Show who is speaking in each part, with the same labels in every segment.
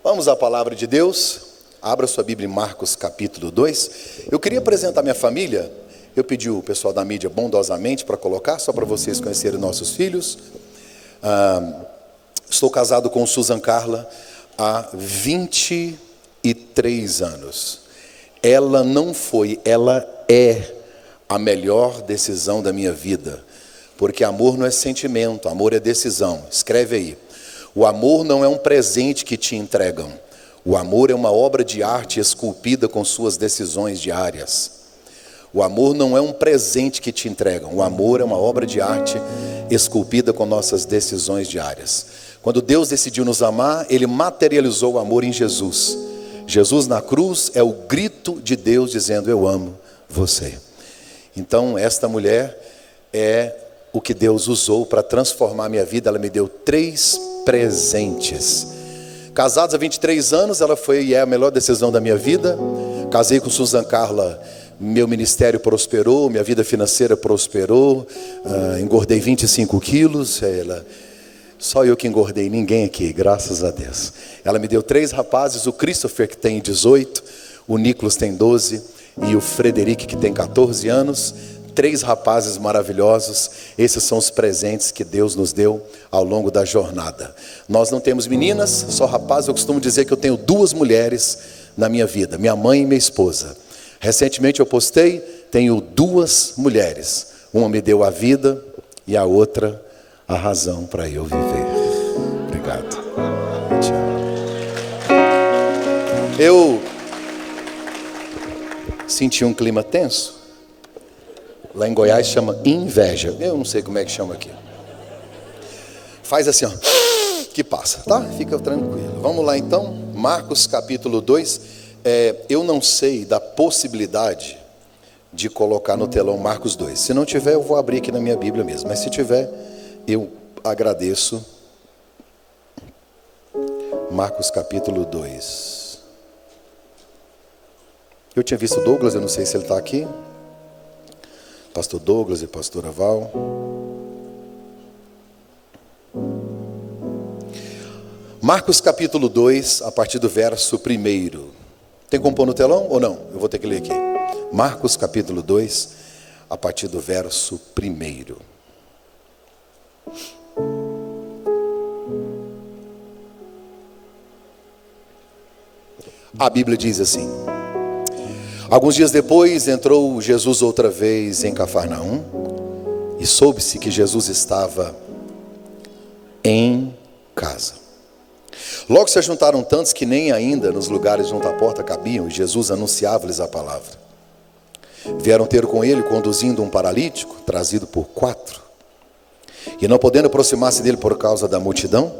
Speaker 1: Vamos à palavra de Deus. Abra sua Bíblia em Marcos capítulo 2. Eu queria apresentar minha família. Eu pedi o pessoal da mídia bondosamente para colocar, só para vocês conhecerem nossos filhos. Estou casado com Susan Carla há 23 anos. Ela não foi, ela é a melhor decisão da minha vida. Porque amor não é sentimento, amor é decisão. Escreve aí. O amor não é um presente que te entregam. O amor é uma obra de arte esculpida com suas decisões diárias. O amor não é um presente que te entregam. O amor é uma obra de arte esculpida com nossas decisões diárias. Quando Deus decidiu nos amar, Ele materializou o amor em Jesus. Jesus na cruz é o grito de Deus dizendo: eu amo você. Então esta mulher é o que Deus usou para transformar a minha vida. Ela me deu 3 presentes. Casados há 23 anos, ela foi e é a melhor decisão da minha vida. Casei com Susan Carla, meu ministério prosperou, minha vida financeira prosperou, engordei 25 quilos, só eu que engordei, ninguém aqui, graças a Deus. Ela me deu 3 rapazes, o Christopher que tem 18, o Nicolas tem 12 e o Frederic que tem 14 anos. 3 rapazes maravilhosos. Esses são os presentes que Deus nos deu ao longo da jornada. Nós não temos meninas, só rapazes. Eu costumo dizer que eu tenho 2 mulheres na minha vida, minha mãe e minha esposa. Recentemente eu postei, tenho 2 mulheres. Uma me deu a vida e a outra a razão para eu viver. Obrigado. Eu senti um clima tenso. Lá em Goiás chama inveja. Eu não sei como é que chama aqui. Faz assim, ó, que passa, tá? Fica tranquilo. Vamos lá então, Marcos capítulo 2. Eu não sei da possibilidade de colocar no telão Marcos 2. Se não tiver, eu vou abrir aqui na minha Bíblia mesmo. Mas se tiver, eu agradeço. Marcos capítulo 2. Eu tinha visto o Douglas, eu não sei se ele está aqui. Pastor Douglas e pastora Val. Marcos capítulo 2, a partir do verso 1. Tem como pôr no telão ou não? Eu vou ter que ler aqui. Marcos capítulo 2, a partir do verso 1. A Bíblia diz assim: alguns dias depois entrou Jesus outra vez em Cafarnaum e soube-se que Jesus estava em casa. Logo se ajuntaram tantos que nem ainda nos lugares junto à porta cabiam, e Jesus anunciava-lhes a palavra. Vieram ter com ele conduzindo um paralítico, trazido por 4. E não podendo aproximar-se dele por causa da multidão,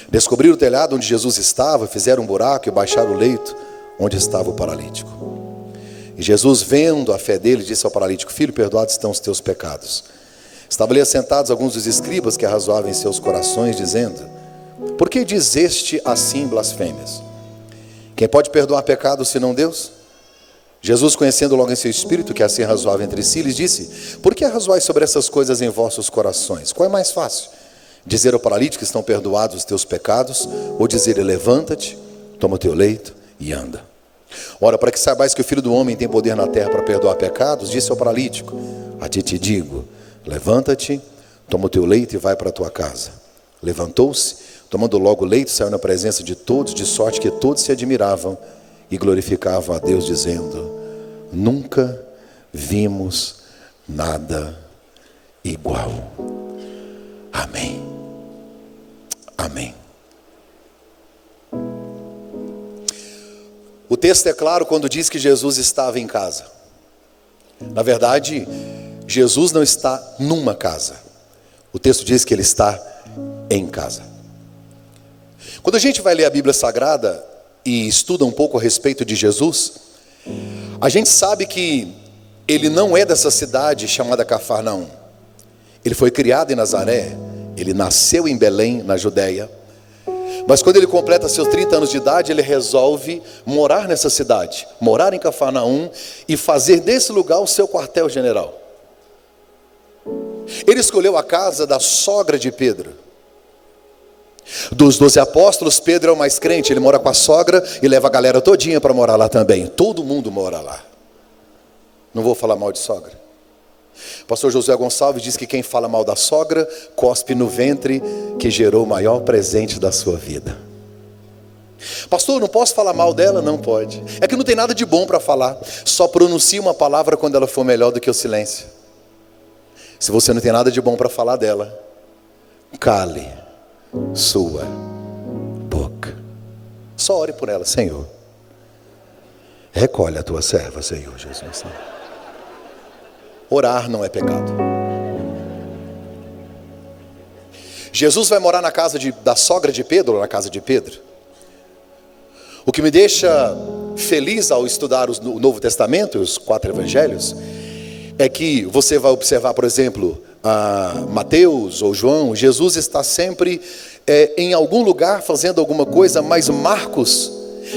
Speaker 1: descobriram o telhado onde Jesus estava, fizeram um buraco e baixaram o leito onde estava o paralítico. E Jesus, vendo a fé dele, disse ao paralítico: filho, perdoados estão os teus pecados. Estavam ali assentados alguns dos escribas que arrazoavam em seus corações, dizendo: por que dizeste assim blasfêmias? Quem pode perdoar pecados senão Deus? Jesus, conhecendo logo em seu espírito que assim arrazoava entre si, lhes disse: por que arrazoais sobre essas coisas em vossos corações? Qual é mais fácil? Dizer ao paralítico que estão perdoados os teus pecados, ou dizer: levanta-te, toma o teu leito e anda? Ora, para que saibais que o Filho do Homem tem poder na terra para perdoar pecados, disse ao paralítico: a ti te digo, levanta-te, toma o teu leito e vai para a tua casa. Levantou-se, tomando logo o leito, saiu na presença de todos, de sorte que todos se admiravam e glorificavam a Deus, dizendo: nunca vimos nada igual. Amém. Amém. O texto é claro quando diz que Jesus estava em casa. Na verdade, Jesus não está numa casa. O texto diz que ele está em casa. Quando a gente vai ler a Bíblia Sagrada e estuda um pouco a respeito de Jesus, a gente sabe que ele não é dessa cidade chamada Cafarnaum. Ele foi criado em Nazaré, ele nasceu em Belém, na Judéia. Mas quando ele completa seus 30 anos de idade, ele resolve morar nessa cidade, morar em Cafarnaum e fazer desse lugar o seu quartel-general. Ele escolheu a casa da sogra de Pedro. Dos 12 apóstolos, Pedro é o mais crente. Ele mora com a sogra e leva a galera todinha para morar lá também. Todo mundo mora lá. Não vou falar mal de sogra. Pastor Josué Gonçalves diz que quem fala mal da sogra cospe no ventre que gerou o maior presente da sua vida. Pastor, não posso falar mal dela? Não pode. É que não tem nada de bom para falar. Só pronuncie uma palavra quando ela for melhor do que o silêncio. Se você não tem nada de bom para falar dela, cale sua boca. Só ore por ela. Senhor, recolhe a tua serva, Senhor Jesus. Orar não é pecado. Jesus vai morar na casa da sogra de Pedro, ou na casa de Pedro. O que me deixa feliz ao estudar o Novo Testamento, os 4 evangelhos, é que você vai observar, por exemplo, Mateus ou João, Jesus está sempre em algum lugar fazendo alguma coisa, mas Marcos,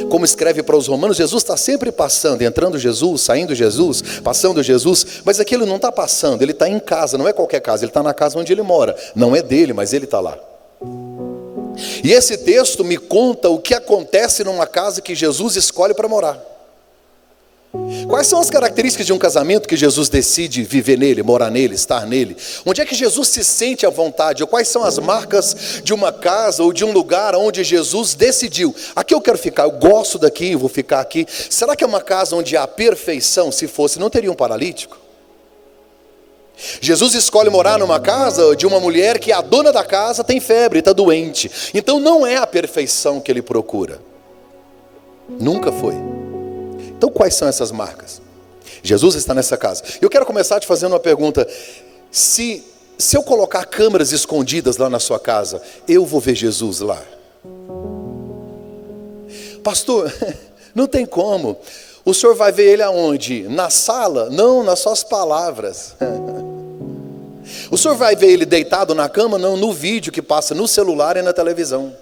Speaker 1: como escreve para os romanos, Jesus está sempre passando, entrando Jesus, saindo Jesus, passando Jesus, mas aqui ele não está passando, ele está em casa, não é qualquer casa, ele está na casa onde ele mora, não é dele, mas ele está lá. E esse texto me conta o que acontece numa casa que Jesus escolhe para morar. Quais são as características de um casamento que Jesus decide viver nele, morar nele, estar nele? Onde é que Jesus se sente à vontade? Ou quais são as marcas de uma casa ou de um lugar onde Jesus decidiu? Aqui eu quero ficar, eu gosto daqui, eu vou ficar aqui. Será que é uma casa onde há perfeição? Se fosse, não teria um paralítico? Jesus escolhe morar numa casa de uma mulher que a dona da casa tem febre, está doente. Então não é a perfeição que ele procura. Nunca foi. Então quais são essas marcas? Jesus está nessa casa. Eu quero começar te fazendo uma pergunta. Se eu colocar câmeras escondidas lá na sua casa, eu vou ver Jesus lá? Pastor, não tem como. O senhor vai ver ele aonde? Na sala? Não, nas suas palavras. O senhor vai ver ele deitado na cama? Não, no vídeo que passa no celular e na televisão.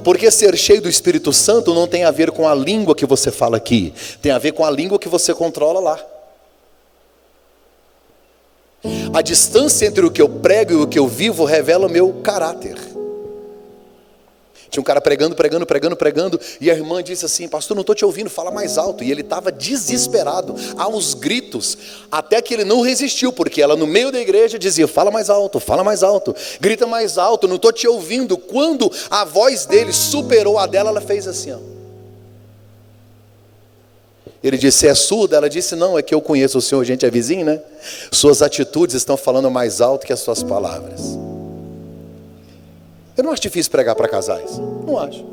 Speaker 1: Porque ser cheio do Espírito Santo não tem a ver com a língua que você fala aqui, tem a ver com a língua que você controla lá. A distância entre o que eu prego e o que eu vivo revela o meu caráter. Tinha um cara pregando, e a irmã disse assim: pastor, não estou te ouvindo, fala mais alto. E ele estava desesperado, aos gritos, até que ele não resistiu, porque ela no meio da igreja dizia: fala mais alto, grita mais alto, não estou te ouvindo. Quando a voz dele superou a dela, ela fez assim, ó. Ele disse: é surda? Ela disse: não, é que eu conheço o senhor, gente é vizinho, né? Suas atitudes estão falando mais alto que as suas palavras. Eu não acho difícil pregar para casais, não acho.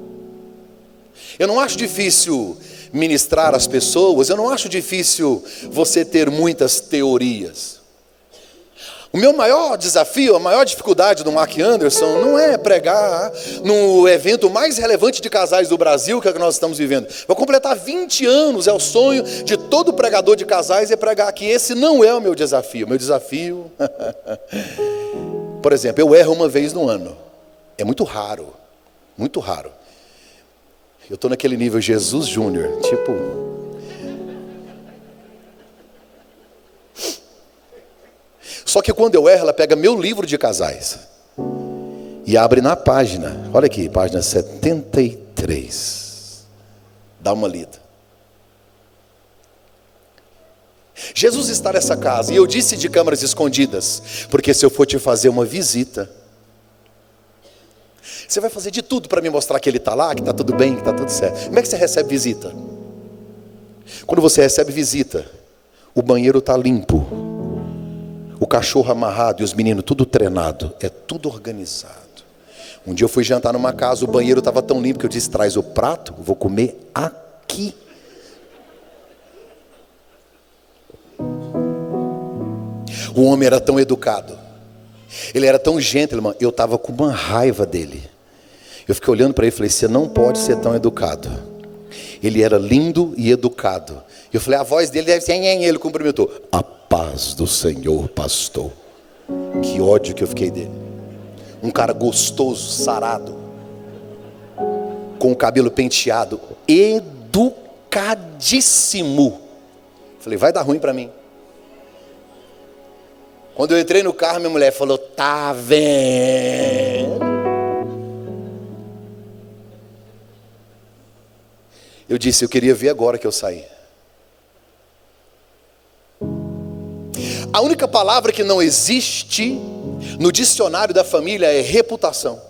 Speaker 1: Eu não acho difícil ministrar às pessoas, eu não acho difícil você ter muitas teorias. O meu maior desafio, a maior dificuldade do Mark Anderson não é pregar no evento mais relevante de casais do Brasil, que é o que nós estamos vivendo. Vou completar 20 anos, é o sonho de todo pregador de casais, é pregar aqui. Esse não é o meu desafio. O meu desafio, por exemplo, eu erro uma vez no ano. É muito raro, muito raro. Eu estou naquele nível Jesus Júnior, tipo... Só que quando eu erro, ela pega meu livro de casais e abre na página, olha aqui, página 73. Dá uma lida. Jesus está nessa casa, e eu disse de câmeras escondidas, porque se eu for te fazer uma visita, você vai fazer de tudo para me mostrar que ele está lá, que está tudo bem, que está tudo certo. Como é que você recebe visita? Quando você recebe visita, o banheiro está limpo, o cachorro amarrado e os meninos tudo treinado, é tudo organizado. Um dia eu fui jantar numa casa, o banheiro estava tão limpo que eu disse: traz o prato, vou comer aqui. O homem era tão educado, ele era tão gentleman, eu estava com uma raiva dele. Eu fiquei olhando para ele e falei: você não pode ser tão educado. Ele era lindo e educado. Eu falei: a voz dele deve ser... Ele cumprimentou: a paz do Senhor, pastor. Que ódio que eu fiquei dele. Um cara gostoso, sarado, com o cabelo penteado, educadíssimo. Falei: vai dar ruim para mim. Quando eu entrei no carro, minha mulher falou: tá vendo? Eu disse, eu queria ver agora que eu saí. A única palavra que não existe no dicionário da família é reputação.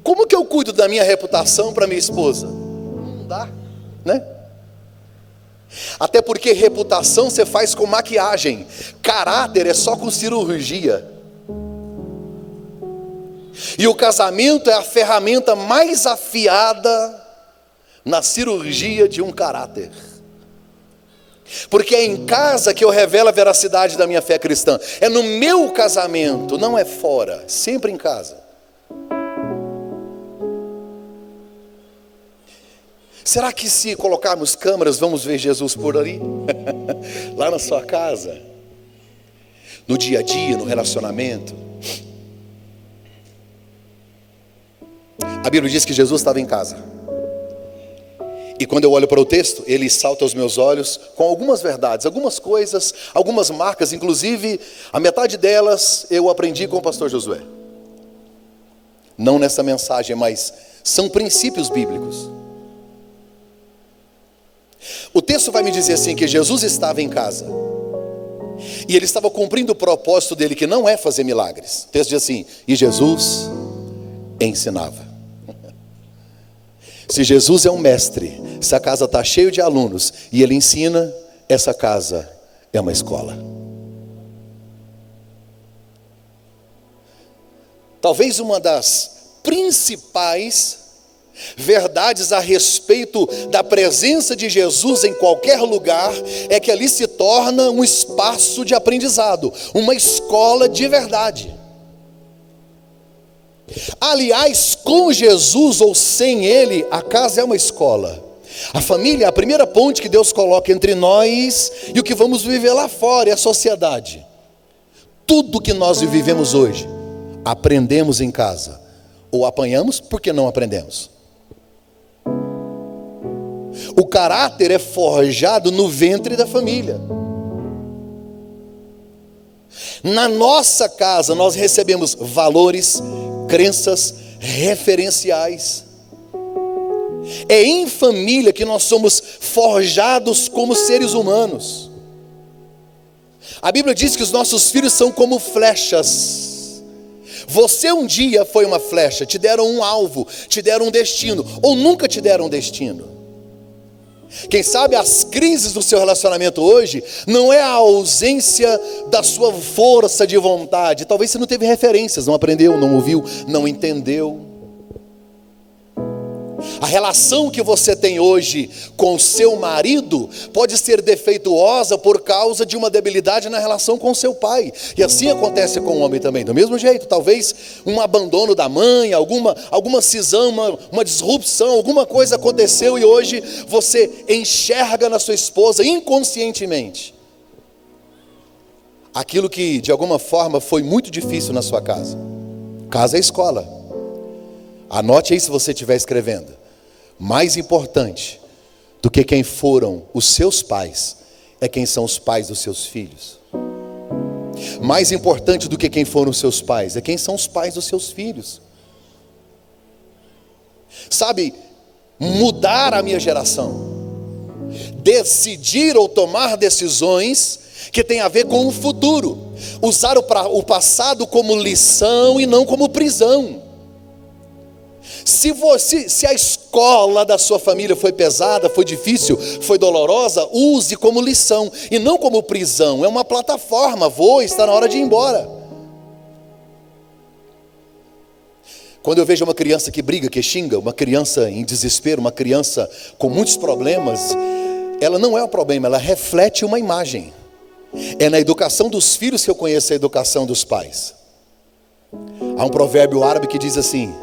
Speaker 1: Como que eu cuido da minha reputação para minha esposa? Não dá, né? Até porque reputação você faz com maquiagem, caráter é só com cirurgia. E o casamento é a ferramenta mais afiada na cirurgia de um caráter. Porque é em casa que eu revelo a veracidade da minha fé cristã. É no meu casamento, não é fora, sempre em casa. Será que se colocarmos câmeras, vamos ver Jesus por ali? Lá na sua casa? No dia a dia, no relacionamento? A Bíblia diz que Jesus estava em casa. E quando eu olho para o texto, ele salta aos meus olhos com algumas verdades, algumas coisas, algumas marcas, inclusive a metade delas eu aprendi com o pastor Josué. Não nessa mensagem, mas são princípios bíblicos. O texto vai me dizer assim, que Jesus estava em casa. E ele estava cumprindo o propósito dele, que não é fazer milagres. O texto diz assim, e Jesus ensinava. Se Jesus é um mestre, se a casa está cheia de alunos e ele ensina, essa casa é uma escola. Talvez uma das principais verdades a respeito da presença de Jesus em qualquer lugar é que ali se torna um espaço de aprendizado, uma escola de verdade. Aliás, com Jesus ou sem Ele, a casa é uma escola. A família é a primeira ponte que Deus coloca entre nós e o que vamos viver lá fora, é a sociedade. Tudo que nós vivemos hoje, aprendemos em casa. Ou apanhamos porque não aprendemos. O caráter é forjado no ventre da família. Na nossa casa nós recebemos valores, crenças, referenciais. É em família que nós somos forjados como seres humanos. A Bíblia diz que os nossos filhos são como flechas. Você um dia foi uma flecha, te deram um alvo, te deram um destino, ou nunca te deram um destino. Quem sabe as crises do seu relacionamento hoje não é a ausência da sua força de vontade. Talvez você não teve referências, não aprendeu, não ouviu, não entendeu. A relação que você tem hoje com o seu marido pode ser defeituosa por causa de uma debilidade na relação com o seu pai. E assim acontece com o homem também, do mesmo jeito. Talvez um abandono da mãe, alguma cisão, uma disrupção, alguma coisa aconteceu e hoje você enxerga na sua esposa inconscientemente aquilo que de alguma forma foi muito difícil na sua casa. Casa é escola. Anote aí se você estiver escrevendo. Mais importante do que quem foram os seus pais é quem são os pais dos seus filhos. Mais importante do que quem foram os seus pais é quem são os pais dos seus filhos. Sabe, mudar a minha geração, decidir ou tomar decisões que tem a ver com o futuro, usar o passado como lição e não como prisão. Se a escola da sua família foi pesada, foi difícil, foi dolorosa, use como lição e não como prisão. É uma plataforma, voe, está na hora de ir embora. Quando eu vejo uma criança que briga, que xinga, uma criança em desespero, uma criança com muitos problemas, ela não é um problema, ela reflete uma imagem. É na educação dos filhos que eu conheço a educação dos pais. Há um provérbio árabe que diz assim: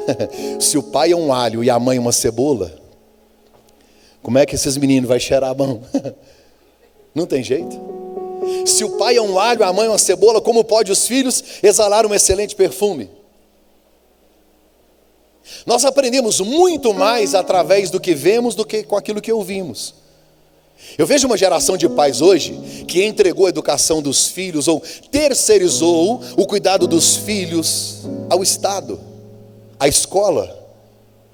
Speaker 1: se o pai é um alho e a mãe uma cebola, como é que esses meninos vão cheirar a mão? Não tem jeito. Se o pai é um alho, a mãe é uma cebola, como pode os filhos exalar um excelente perfume? Nós aprendemos muito mais através do que vemos do que com aquilo que ouvimos. Eu vejo uma geração de pais hoje que entregou a educação dos filhos ou terceirizou o cuidado dos filhos ao Estado, à escola,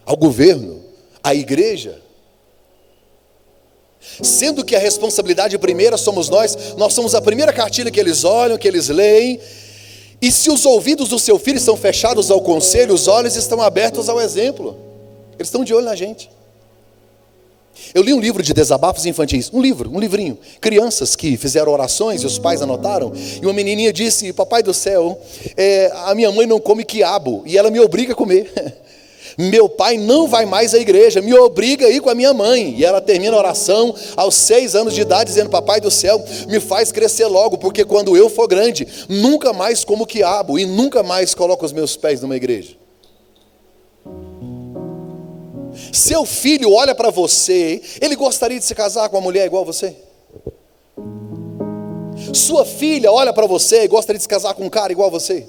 Speaker 1: ao governo, a igreja, sendo que a responsabilidade primeira somos nós somos a primeira cartilha que eles olham, que eles leem. E se os ouvidos do seu filho estão fechados ao conselho, os olhos estão abertos ao exemplo. Eles estão de olho na gente. Eu li um livro de desabafos infantis, um livrinho, crianças que fizeram orações e os pais anotaram, e uma menininha disse: papai do céu, a minha mãe não come quiabo, e ela me obriga a comer. Meu pai não vai mais à igreja, me obriga a ir com a minha mãe. E ela termina a oração aos 6 anos de idade, dizendo: papai do céu, me faz crescer logo, porque quando eu for grande, nunca mais como quiabo, e nunca mais coloco os meus pés numa igreja. Seu filho olha para você, ele gostaria de se casar com uma mulher igual a você? Sua filha olha para você e gostaria de se casar com um cara igual a você?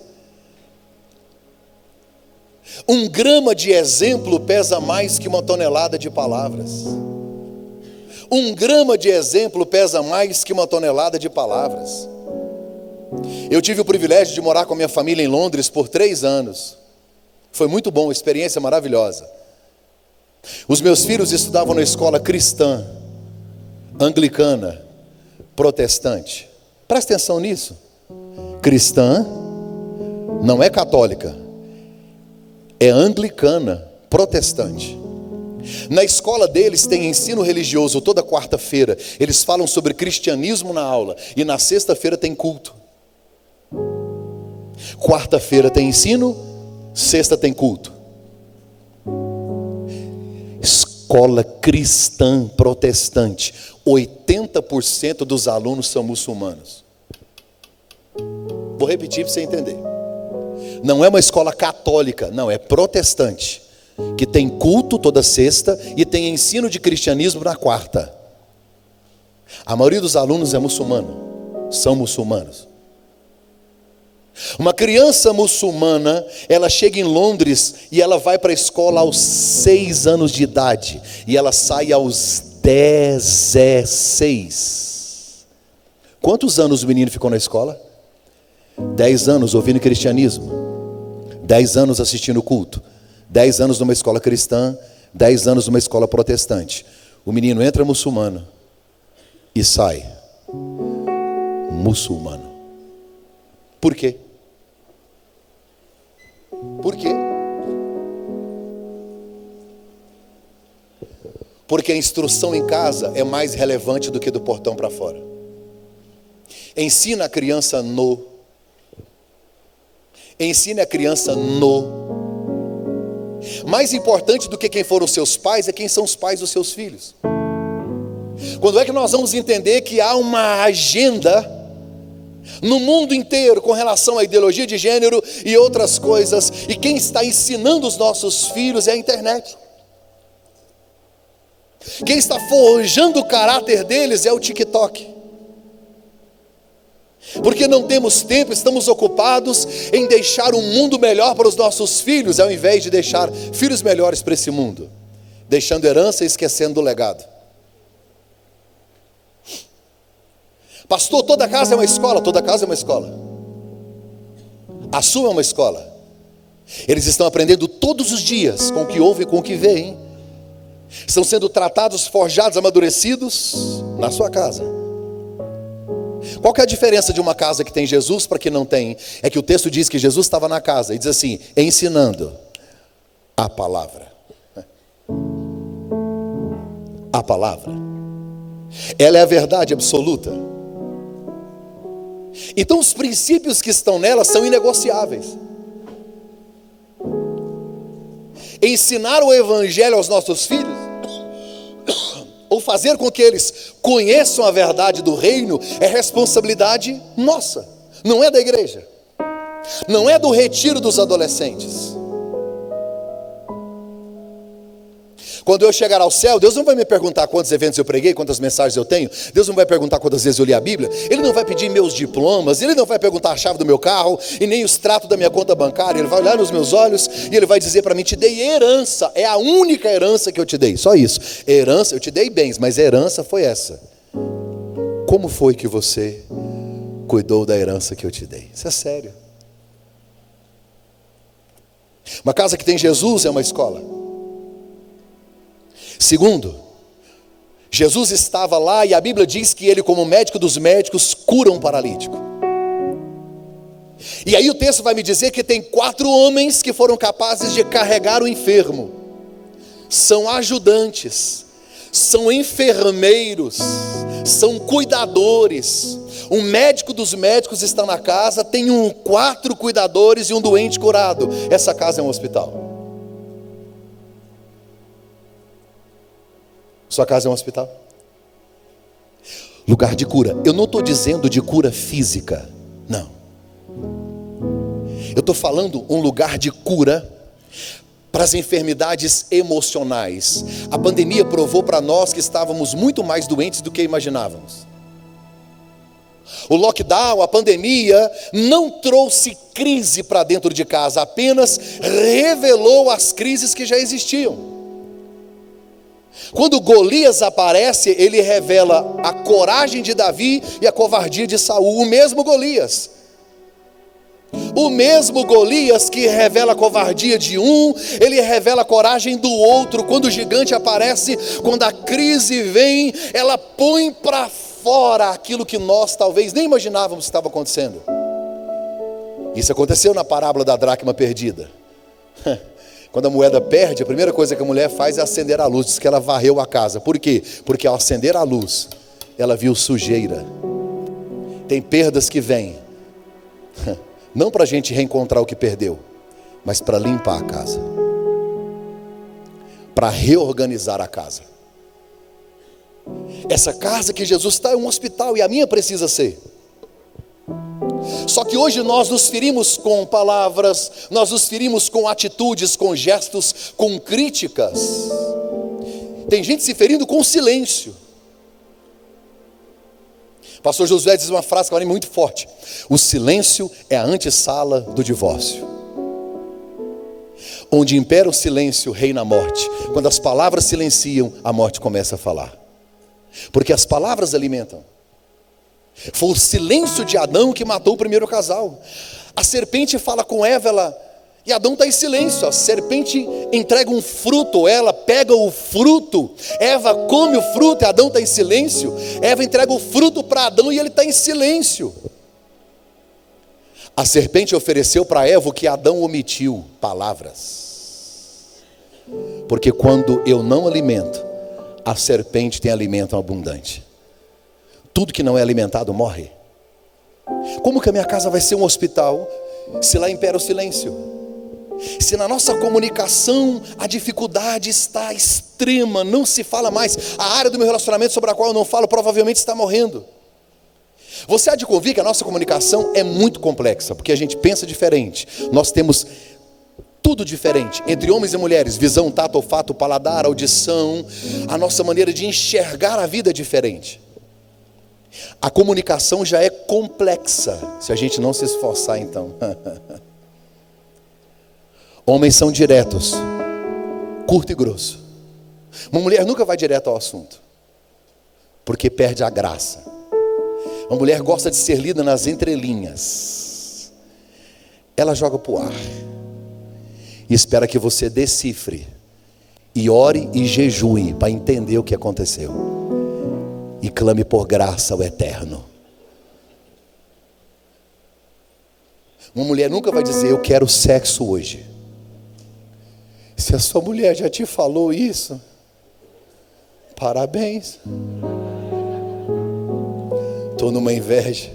Speaker 1: 1 grama de exemplo pesa mais que 1 tonelada de palavras. 1 grama de exemplo pesa mais que 1 tonelada de palavras. Eu tive o privilégio de morar com a minha família em Londres por 3 anos. Foi muito bom, experiência maravilhosa. Os meus filhos estudavam na escola cristã, anglicana, protestante. Presta atenção nisso. Cristã não é católica, é anglicana, protestante. Na escola deles tem ensino religioso toda quarta-feira. Eles falam sobre cristianismo na aula. E na sexta-feira tem culto. Quarta-feira tem ensino, sexta tem culto. Escola cristã protestante, 80% dos alunos são muçulmanos. Vou repetir para você entender. Não é uma escola católica, não, é protestante, que tem culto toda sexta e tem ensino de cristianismo na quarta. A maioria dos alunos é muçulmano, são muçulmanos. Uma criança muçulmana, ela chega em Londres e ela vai para a escola aos 6 anos de idade e ela sai aos 16. Quantos anos o menino ficou na escola? 10 anos ouvindo cristianismo, 10 anos assistindo culto, 10 anos numa escola cristã, 10 anos numa escola protestante. O menino entra muçulmano e sai muçulmano. Por quê? Por quê? Porque a instrução em casa é mais relevante do que do portão para fora. Ensina a criança no. Ensine a criança no. Mais importante do que quem foram os seus pais é quem são os pais dos seus filhos. Quando é que nós vamos entender que há uma agenda no mundo inteiro com relação à ideologia de gênero e outras coisas, e quem está ensinando os nossos filhos é a internet. Quem está forjando o caráter deles é o TikTok. Porque não temos tempo, estamos ocupados em deixar um mundo melhor para os nossos filhos, ao invés de deixar filhos melhores para esse mundo, deixando herança e esquecendo do legado. Pastor, toda casa é uma escola. Toda casa é uma escola. A sua é uma escola. Eles estão aprendendo todos os dias com o que ouvem e com o que veem. Estão sendo tratados, forjados, amadurecidos na sua casa. Qual que é a diferença de uma casa que tem Jesus para que não tem? É que o texto diz que Jesus estava na casa e diz assim: ensinando a palavra. A palavra. Ela é a verdade absoluta. Então os princípios que estão nela são inegociáveis. Ensinar o evangelho aos nossos filhos, ou fazer com que eles conheçam a verdade do reino, é responsabilidade nossa, não é da igreja, não é do retiro dos adolescentes. Quando eu chegar ao céu, Deus não vai me perguntar quantos eventos eu preguei, quantas mensagens eu tenho. Deus não vai perguntar quantas vezes eu li a Bíblia. Ele não vai pedir meus diplomas. Ele não vai perguntar a chave do meu carro e nem o extrato da minha conta bancária. Ele vai olhar nos meus olhos e ele vai dizer para mim: te dei herança. É a única herança que eu te dei. Só isso. Herança, eu te dei bens, mas a herança foi essa. Como foi que você cuidou da herança que eu te dei? Isso é sério. Uma casa que tem Jesus é uma escola. Segundo, Jesus estava lá e a Bíblia diz que ele, como médico dos médicos, cura um paralítico. E aí o texto vai me dizer que tem 4 homens que foram capazes de carregar o enfermo. São ajudantes, são enfermeiros, são cuidadores. Um médico dos médicos está na casa, tem 4 cuidadores e um doente curado. Essa casa é um hospital. Sua casa é um hospital? Lugar de cura. Eu não estou dizendo de cura física, não. Eu estou falando um lugar de cura para as enfermidades emocionais. A pandemia provou para nós que estávamos muito mais doentes do que imaginávamos. O lockdown, a pandemia, não trouxe crise para dentro de casa, apenas revelou as crises que já existiam. Quando Golias aparece, ele revela a coragem de Davi e a covardia de Saul. O mesmo Golias que revela a covardia de um, ele revela a coragem do outro. Quando o gigante aparece, quando a crise vem, ela põe para fora aquilo que nós talvez nem imaginávamos que estava acontecendo. Isso aconteceu na parábola da dracma perdida. Quando a moeda perde, a primeira coisa que a mulher faz é acender a luz. Diz que ela varreu a casa. Por quê? Porque ao acender a luz, ela viu sujeira. Tem perdas que vêm, não para a gente reencontrar o que perdeu, mas para limpar a casa, para reorganizar a casa. Essa casa que Jesus está é um hospital e a minha precisa ser. Só que hoje nós nos ferimos com palavras, nós nos ferimos com atitudes, com gestos, com críticas. Tem gente se ferindo com silêncio. Pastor Josué diz uma frase que para mim é muito forte: o silêncio é a antessala do divórcio. Onde impera o silêncio, reina a morte. Quando as palavras silenciam, a morte começa a falar. Porque as palavras alimentam. Foi o silêncio de Adão que matou o primeiro casal. A serpente fala com Eva, e Adão está em silêncio. A serpente entrega um fruto, ela pega o fruto, Eva come o fruto e Adão está em silêncio. Eva entrega o fruto para Adão e ele está em silêncio. A serpente ofereceu para Eva o que Adão omitiu: palavras. Porque quando eu não alimento, a serpente tem alimento abundante. Tudo que não é alimentado morre. Como que a minha casa vai ser um hospital se lá impera o silêncio? Se na nossa comunicação a dificuldade está extrema, não se fala mais. A área do meu relacionamento sobre a qual eu não falo provavelmente está morrendo. Você há de convir que a nossa comunicação é muito complexa, porque a gente pensa diferente. Nós temos tudo diferente, entre homens e mulheres: visão, tato, olfato, paladar, audição. A nossa maneira de enxergar a vida é diferente. A comunicação já é complexa, se a gente não se esforçar então. Homens são diretos, curto e grosso. Uma mulher nunca vai direto ao assunto, porque perde a graça. Uma mulher gosta de ser lida nas entrelinhas. Ela joga para o ar e espera que você decifre, e ore e jejue para entender o que aconteceu, e clame por graça ao eterno. Uma mulher nunca vai dizer: eu quero sexo hoje. Se a sua mulher já te falou isso, parabéns. Estou numa inveja.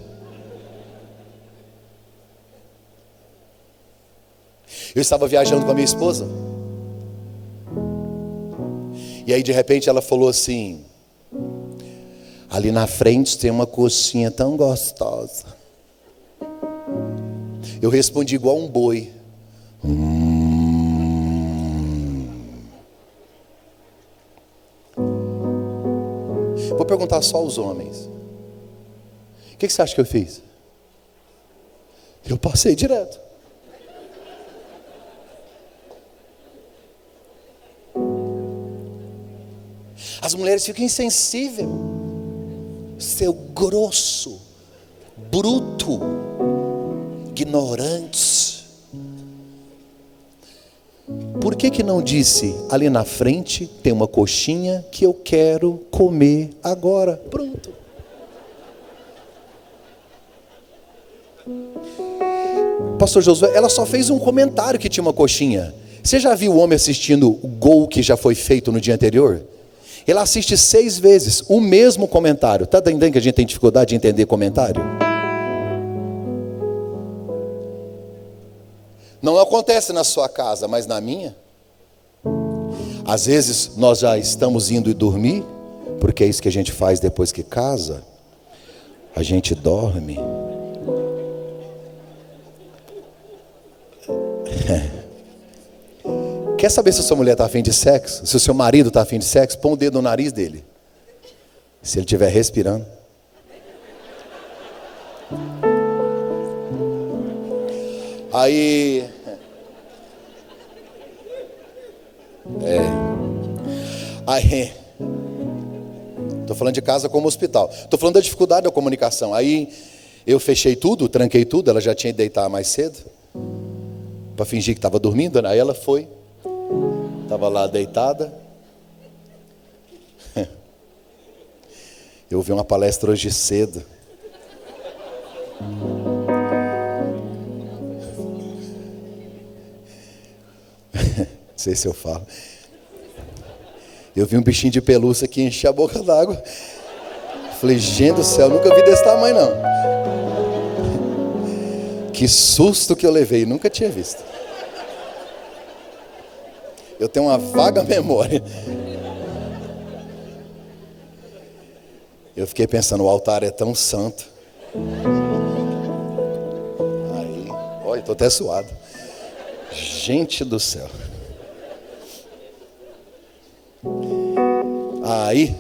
Speaker 1: Eu estava viajando com a minha esposa, e aí de repente ela falou assim: ali na frente tem uma coxinha tão gostosa. Eu respondi igual um boi: Vou perguntar só aos homens. O que você acha que eu fiz? Eu passei direto. As mulheres ficam insensíveis. Seu grosso, bruto, ignorante. por que não disse, ali na frente tem uma coxinha que eu quero comer agora? Pronto. Pastor Josué, ela só fez um comentário que tinha uma coxinha. Você já viu o homem assistindo o gol que já foi feito no dia anterior? Ele assiste 6 vezes o mesmo comentário. Está entendendo que a gente tem dificuldade de entender comentário? Não acontece na sua casa, mas na minha. Às vezes nós já estamos indo dormir, porque é isso que a gente faz depois que casa. A gente dorme. Quer saber se a sua mulher está afim de sexo? Se o seu marido está afim de sexo? Põe o dedo no nariz dele. Se ele estiver respirando. Aí estou falando de casa como hospital. Estou falando da dificuldade da comunicação. Aí eu fechei tudo, tranquei tudo. Ela já tinha ido deitar mais cedo, para fingir que estava dormindo. Aí ela foi, estava lá deitada. Eu ouvi uma palestra hoje cedo. Não sei se eu falo. Eu vi um bichinho de pelúcia que enchia a boca d'água. Falei, gente do céu, nunca vi desse tamanho não. Que susto que eu levei, nunca tinha visto. Eu tenho uma vaga memória. Eu fiquei pensando, o altar é tão santo. Aí, olha, estou até suado. Gente do céu. Aí,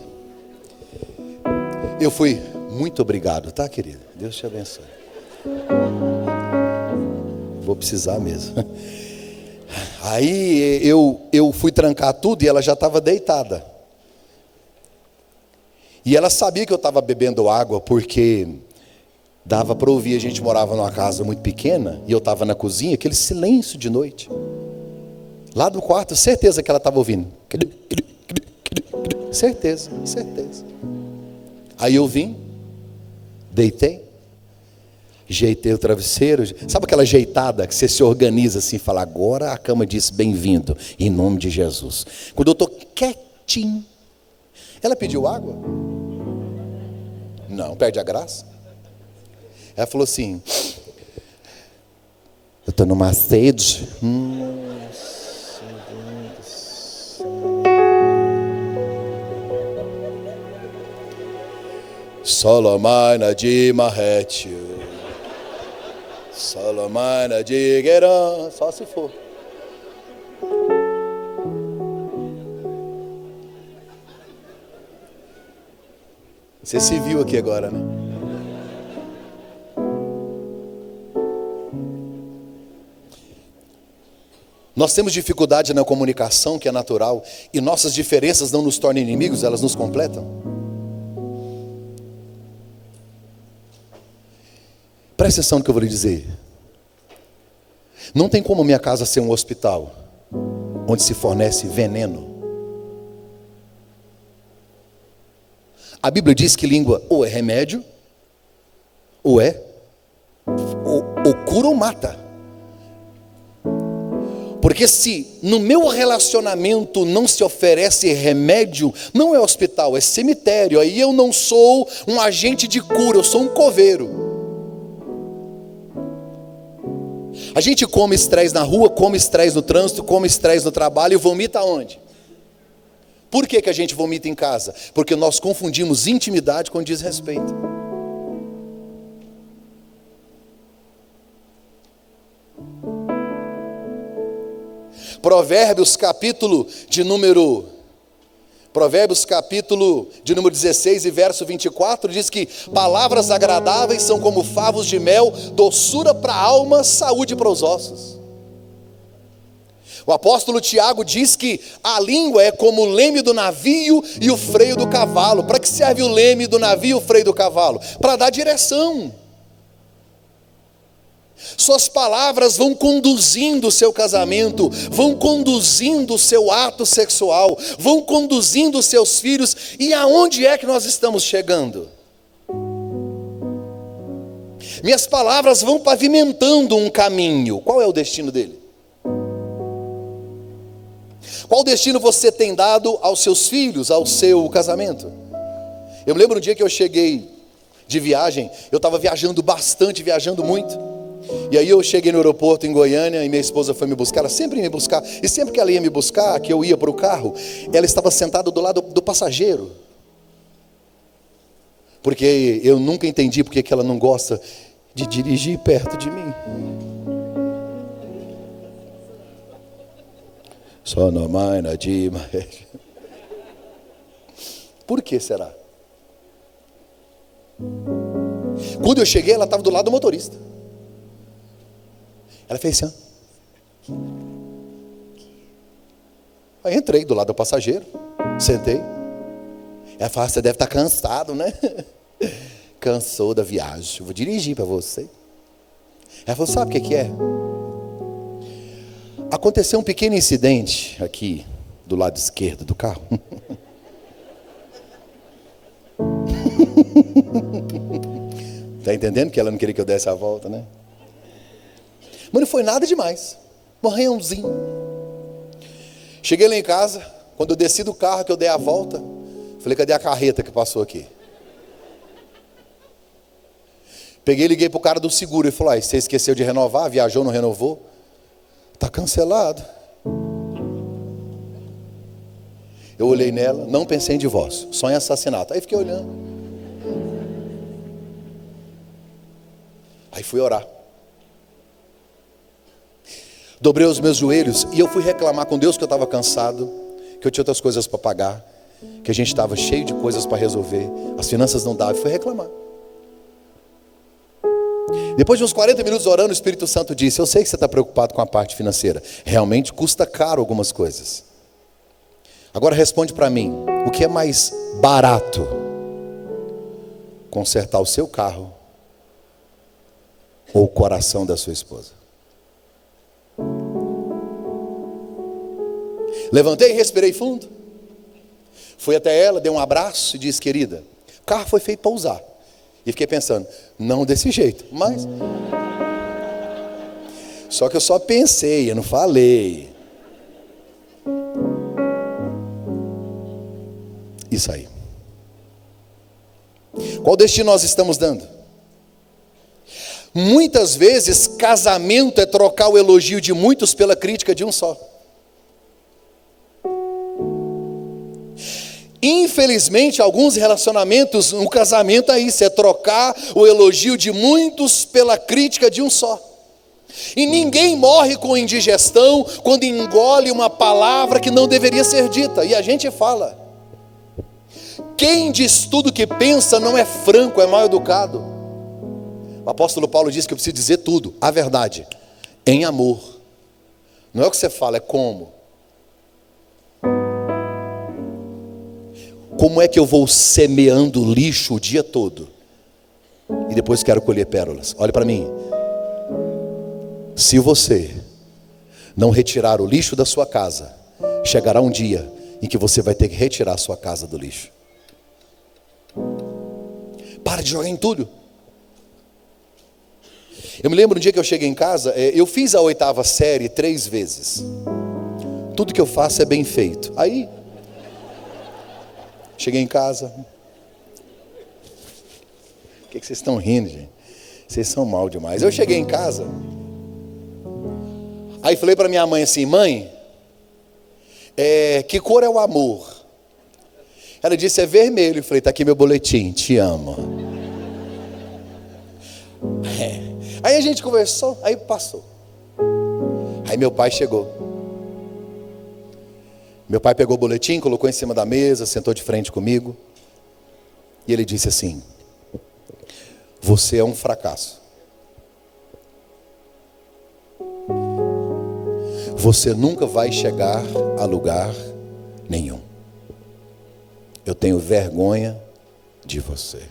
Speaker 1: eu fui, muito obrigado, tá, querido? Deus te abençoe. Vou precisar mesmo. Aí, eu fui trancar tudo e ela já estava deitada. E ela sabia que eu estava bebendo água, porque dava para ouvir, a gente morava numa casa muito pequena, e eu estava na cozinha, aquele silêncio de noite. Lá do quarto, certeza que ela estava ouvindo. Certeza, certeza. Aí eu vim, deitei, ajeitei o travesseiro. Sabe aquela ajeitada que você se organiza assim, fala, agora a cama disse bem-vindo, em nome de Jesus. Quando eu estou quietinho, ela pediu água? Não, perde a graça. Ela falou assim, eu estou numa sede. Solomana de Marretio, Solomana de Guerã, só se for. Você se viu aqui agora, né? Nós temos dificuldade na comunicação, que é natural, e nossas diferenças não nos tornam inimigos, elas nos completam. Presta atenção no que eu vou lhe dizer. Não tem como minha casa ser um hospital onde se fornece veneno. A Bíblia diz que língua ou é remédio, ou cura ou mata. Porque se no meu relacionamento não se oferece remédio, não é hospital, é cemitério. Aí eu não sou um agente de cura, eu sou um coveiro. A gente come estresse na rua, come estresse no trânsito, come estresse no trabalho e vomita onde? Por que a gente vomita em casa? Porque nós confundimos intimidade com desrespeito. Provérbios capítulo de número 16 e verso 24 diz que palavras agradáveis são como favos de mel, doçura para a alma, saúde para os ossos. O apóstolo Tiago diz que a língua é como o leme do navio e o freio do cavalo. Para que serve o leme do navio e o freio do cavalo? Para dar direção. Suas palavras vão conduzindo o seu casamento, vão conduzindo o seu ato sexual, vão conduzindo os seus filhos. E aonde é que nós estamos chegando? Minhas palavras vão pavimentando um caminho. Qual é o destino dele? Qual destino você tem dado aos seus filhos, ao seu casamento? Eu me lembro um dia que eu cheguei de viagem, eu estava viajando bastante, viajando muito. E aí eu cheguei no aeroporto em Goiânia e minha esposa foi me buscar, ela sempre ia me buscar. E sempre que ela ia me buscar, que eu ia para o carro, ela estava sentada do lado do passageiro. Porque eu nunca entendi porque que ela não gosta de dirigir perto de mim. Só não mãe, Nadima. Por que será? Quando eu cheguei, ela estava do lado do motorista. Ela fez assim, ó. Aí entrei do lado do passageiro, sentei. Ela falou, você deve estar cansado, né? Cansou da viagem, eu vou dirigir para você. Ela falou, sabe o que é? Aconteceu um pequeno incidente aqui, do lado esquerdo do carro. Está entendendo que ela não queria que eu desse a volta, né? Mas não foi nada demais. Um arranhãozinho. Cheguei lá em casa, quando eu desci do carro, que eu dei a volta, falei, cadê a carreta que passou aqui? Peguei e liguei para o cara do seguro e falei, você esqueceu de renovar, viajou, não renovou? Está cancelado. Eu olhei nela, não pensei em divórcio, só em assassinato. Aí fiquei olhando. Aí fui orar. Dobrei os meus joelhos e eu fui reclamar com Deus que eu estava cansado, que eu tinha outras coisas para pagar, que a gente estava cheio de coisas para resolver, as finanças não davam, e fui reclamar. Depois de uns 40 minutos orando, o Espírito Santo disse, eu sei que você está preocupado com a parte financeira, realmente custa caro algumas coisas. Agora responde para mim, o que é mais barato? Consertar o seu carro ou o coração da sua esposa? Levantei, respirei fundo, fui até ela, dei um abraço e disse, querida, o carro foi feito para usar. E fiquei pensando, não desse jeito, mas... Só que eu só pensei, eu não falei. Isso aí. Qual destino nós estamos dando? Muitas vezes, casamento é trocar o elogio de muitos pela crítica de um só. Infelizmente, alguns relacionamentos, um casamento é isso, é trocar o elogio de muitos pela crítica de um só. E ninguém morre com indigestão quando engole uma palavra que não deveria ser dita. E a gente fala. Quem diz tudo que pensa não é franco, é mal educado. O apóstolo Paulo diz que eu preciso dizer tudo, a verdade, em amor. Não é o que você fala, é como. Como é que eu vou semeando lixo o dia todo e depois quero colher pérolas? Olha para mim. Se você não retirar o lixo da sua casa, chegará um dia em que você vai ter que retirar a sua casa do lixo. Para de jogar entulho. Eu me lembro um dia que eu cheguei em casa, eu fiz a 8ª série 3 vezes. Tudo que eu faço é bem feito. Aí... cheguei em casa. O que vocês estão rindo, gente? Vocês são mal demais. Eu cheguei em casa. Aí falei para minha mãe assim, mãe, que cor é o amor? Ela disse, é vermelho. Eu falei, está aqui meu boletim, te amo. Aí a gente conversou, aí passou. Aí meu pai chegou. Meu pai pegou o boletim, colocou em cima da mesa, sentou de frente comigo. E ele disse assim, você é um fracasso. Você nunca vai chegar a lugar nenhum. Eu tenho vergonha de você.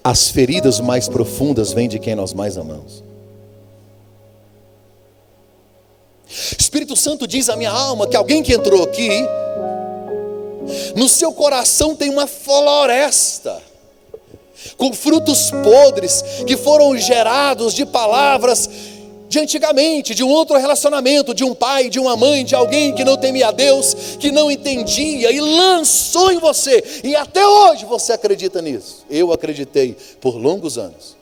Speaker 1: As feridas mais profundas vêm de quem nós mais amamos. Espírito Santo diz à minha alma que alguém que entrou aqui, no seu coração tem uma floresta com frutos podres que foram gerados de palavras de antigamente, de um outro relacionamento, de um pai, de uma mãe, de alguém que não temia a Deus, que não entendia e lançou em você, e até hoje você acredita nisso. Eu acreditei por longos anos.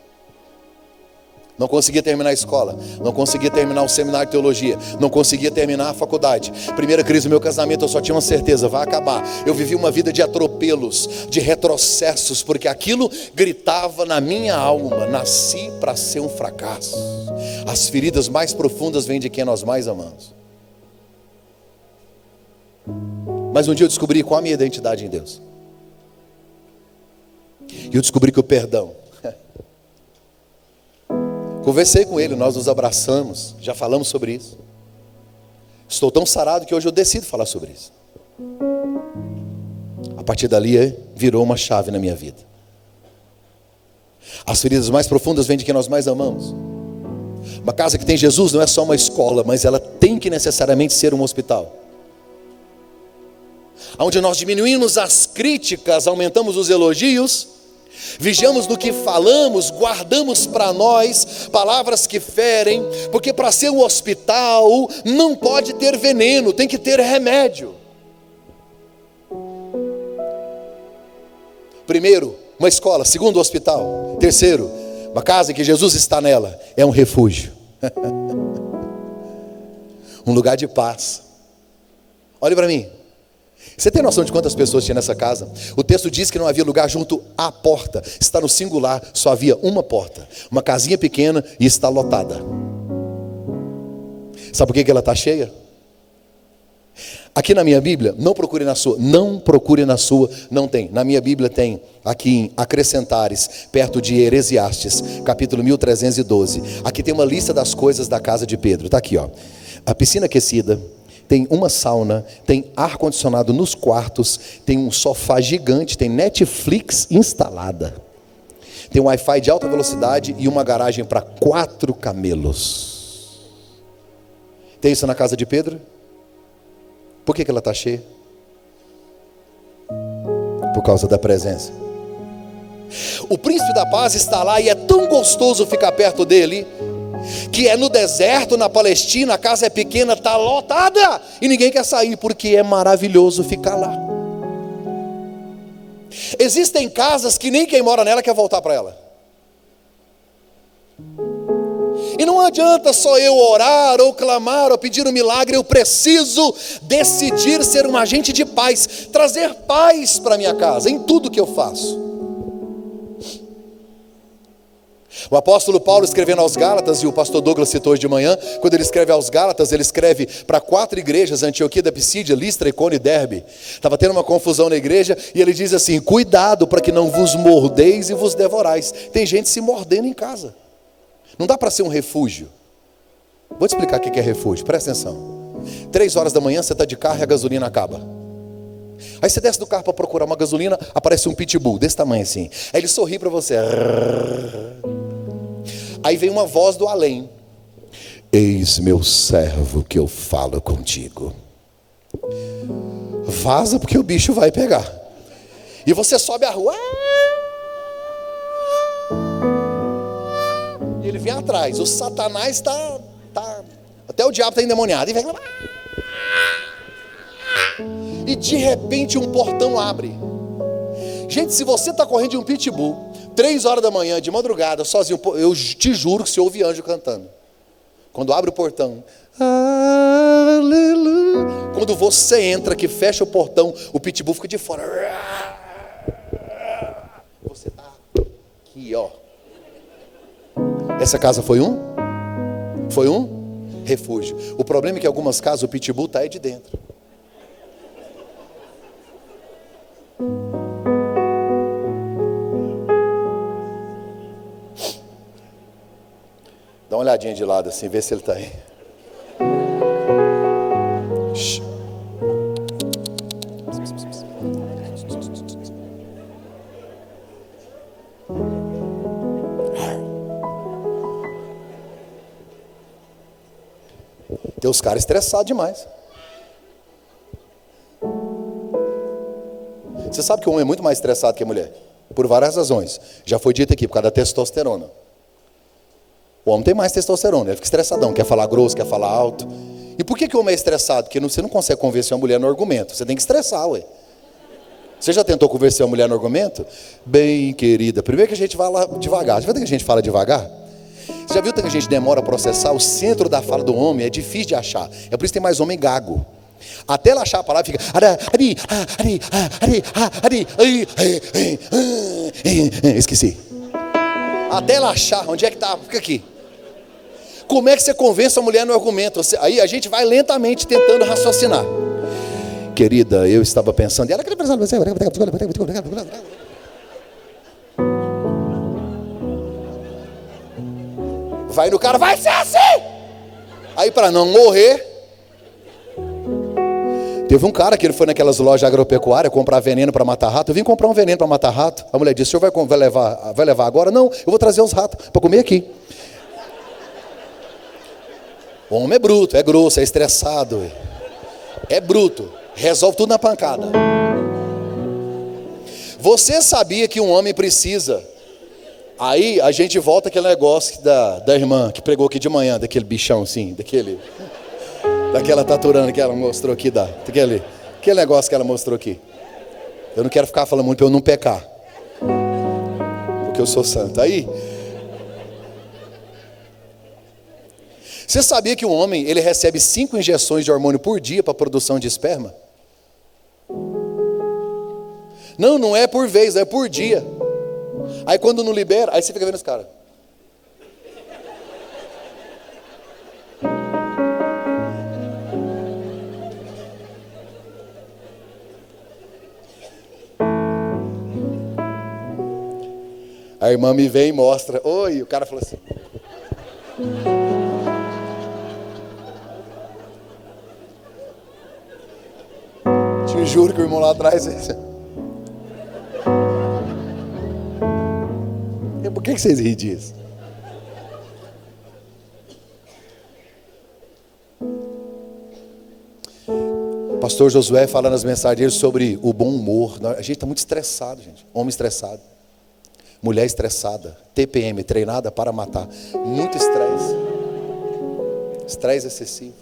Speaker 1: Não conseguia terminar a escola, não conseguia terminar o seminário de teologia, não conseguia terminar a faculdade. Primeira crise do meu casamento, eu só tinha uma certeza: vai acabar. Eu vivi uma vida de atropelos, de retrocessos, porque aquilo gritava na minha alma: nasci para ser um fracasso. As feridas mais profundas vêm de quem nós mais amamos. Mas um dia eu descobri qual a minha identidade em Deus. E eu descobri que o perdão. Conversei com ele, nós nos abraçamos, já falamos sobre isso. Estou tão sarado que hoje eu decido falar sobre isso. A partir dali virou uma chave na minha vida. As feridas mais profundas vêm de quem nós mais amamos. Uma casa que tem Jesus não é só uma escola, mas ela tem que necessariamente ser um hospital. Onde nós diminuímos as críticas, aumentamos os elogios, vigiamos no que falamos, guardamos para nós palavras que ferem, porque para ser um hospital não pode ter veneno, tem que ter remédio. Primeiro, uma escola. Segundo, um hospital. Terceiro, uma casa que Jesus está nela, é um refúgio. Um lugar de paz. Olhe para mim. Você tem noção de quantas pessoas tinha nessa casa? O texto diz que não havia lugar junto à porta. Está no singular, só havia uma porta. Uma casinha pequena e está lotada. Sabe por que ela está cheia? Aqui na minha Bíblia, não procure na sua, não tem. Na minha Bíblia tem, aqui em Acrescentares, perto de Heresiastes, capítulo 1312. Aqui tem uma lista das coisas da casa de Pedro. Está aqui, ó. A piscina aquecida, tem uma sauna, tem ar-condicionado nos quartos, tem um sofá gigante, tem Netflix instalada, tem um Wi-Fi de alta velocidade e uma garagem para 4 camelos. Tem isso na casa de Pedro? Por que ela está cheia? Por causa da presença. O príncipe da paz está lá e é tão gostoso ficar perto dele, que é no deserto, na Palestina, a casa é pequena, está lotada, e ninguém quer sair, porque é maravilhoso ficar lá. Existem casas que nem quem mora nela quer voltar para ela. E não adianta só eu orar, ou clamar, ou pedir um milagre. Eu preciso decidir ser um agente de paz, trazer paz para minha casa, em tudo que eu faço. O apóstolo Paulo, escrevendo aos Gálatas, e o pastor Douglas citou hoje de manhã, quando ele escreve aos Gálatas, ele escreve para 4 igrejas: Antioquia da Pisídia, Listra, Icônio e Derbe. Estava tendo uma confusão na igreja, e ele diz assim: cuidado para que não vos mordeis e vos devorais. Tem gente se mordendo em casa. Não dá para ser um refúgio. Vou te explicar o que é refúgio, presta atenção. 3 horas da manhã você está de carro e a gasolina acaba. Aí você desce do carro para procurar uma gasolina, aparece um pitbull desse tamanho assim. Aí ele sorri para você. Aí vem uma voz do além: eis meu servo que eu falo contigo. Vaza, porque o bicho vai pegar. E você sobe a rua. E ele vem atrás. O Satanás está até o diabo está endemoniado. E vem. E de repente um portão abre. Gente, se você está correndo de um pitbull 3 horas da manhã, de madrugada, sozinho, eu te juro que você ouve anjo cantando. Quando abre o portão, aleluia. Quando você entra, que fecha o portão, o pitbull fica de fora. Você está aqui, ó. Essa casa foi um refúgio. O problema é que em algumas casas o pitbull está aí de dentro. Dá uma olhadinha de lado assim, vê se ele está aí. Os caras estressados demais. Você sabe que o homem é muito mais estressado que a mulher? Por várias razões. Já foi dito aqui, por causa da testosterona. O homem tem mais testosterona, ele fica estressadão, quer falar grosso, quer falar alto. E por que o homem é estressado? Porque você não consegue convencer uma mulher no argumento, você tem que estressar, ué. Você já tentou convencer uma mulher no argumento? Bem, querida, primeiro que a gente vai lá devagar. Já viu que a gente fala devagar? Você já viu que a gente demora a processar? O centro da fala do homem é difícil de achar. É por isso que tem mais homem gago. Até ela achar a palavra, fica... Esqueci. Até ela achar, onde é que está? Fica aqui. Como é que você convence a mulher no argumento? Aí a gente vai lentamente tentando raciocinar. Querida, eu estava pensando... Vai no cara, vai ser assim! Aí para não morrer... Teve um cara que ele foi naquelas lojas agropecuárias comprar veneno para matar rato. Eu vim comprar um veneno para matar rato. A mulher disse, o senhor vai levar agora? Não, eu vou trazer os ratos para comer aqui. O homem é bruto, é grosso, é estressado. É bruto. Resolve tudo na pancada. Você sabia que um homem precisa... Aí a gente volta aquele negócio da irmã que pregou aqui de manhã, daquele bichão assim, daquela taturana que ela mostrou aqui, aquele negócio que ela mostrou aqui. Eu não quero ficar falando muito para eu não pecar, porque eu sou santo. Aí, você sabia que um homem ele recebe 5 injeções de hormônio por dia para a produção de esperma? Não é por vez, é por dia. Aí quando não libera, aí você fica vendo os caras. A irmã me vem e mostra. Oi, o cara falou assim. Te juro que o irmão lá atrás... Por que vocês riem disso? O pastor Josué fala nas mensagens sobre o bom humor. A gente está muito estressado, gente. Homem estressado. Mulher estressada. TPM, treinada para matar. Muito estresse. Estresse excessivo.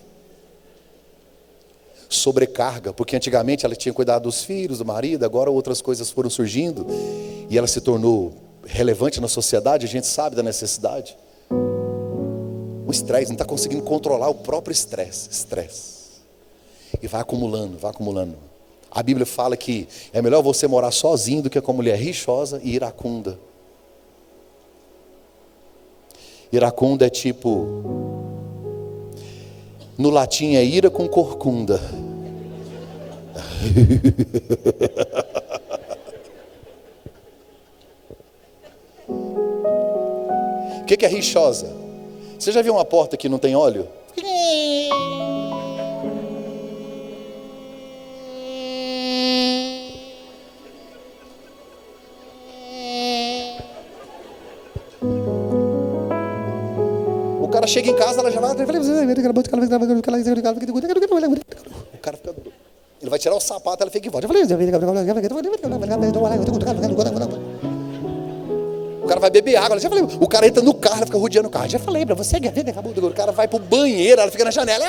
Speaker 1: Sobrecarga, porque antigamente ela tinha cuidado dos filhos, do marido, agora outras coisas foram surgindo e ela se tornou relevante na sociedade, a gente sabe da necessidade. O estresse, não está conseguindo controlar o próprio estresse. E vai acumulando, vai acumulando. A Bíblia fala que é melhor você morar sozinho do que com uma mulher rixosa e iracunda. Iracunda é tipo... No latim é ira com corcunda. O que é rixosa? Você já viu uma porta que não tem óleo? O cara chega em casa, ela já vai... O cara fica... Ele vai tirar o sapato, ela fica em volta. O cara vai beber água, já falei. O cara entra no carro, ela fica rodeando o carro. Já falei pra você, o cara vai pro banheiro, ela fica na janela.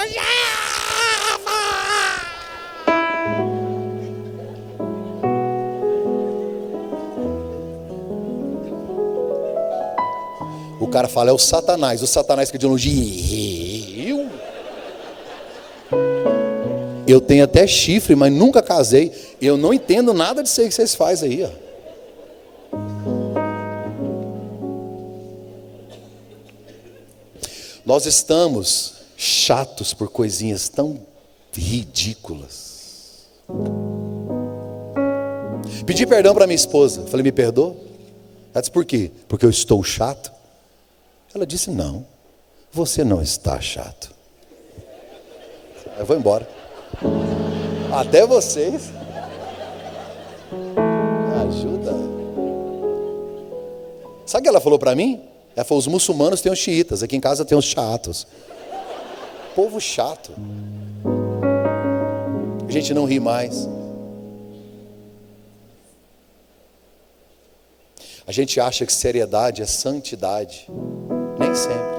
Speaker 1: O cara fala, é o Satanás que de longe. Eu tenho até chifre, mas nunca casei. Eu não entendo nada disso aí que vocês fazem aí, ó. Nós estamos chatos por coisinhas tão ridículas. Pedi perdão para minha esposa. Falei, me perdoa? Ela disse, por quê? Porque eu estou chato? Ela disse, não, você não está chato. Eu vou embora. Até vocês. Me ajuda. Sabe o que ela falou para mim? Ela falou, os muçulmanos têm os xiitas, aqui em casa tem os chatos. povo chato. A gente não ri mais. A gente acha que seriedade é santidade. Nem sempre.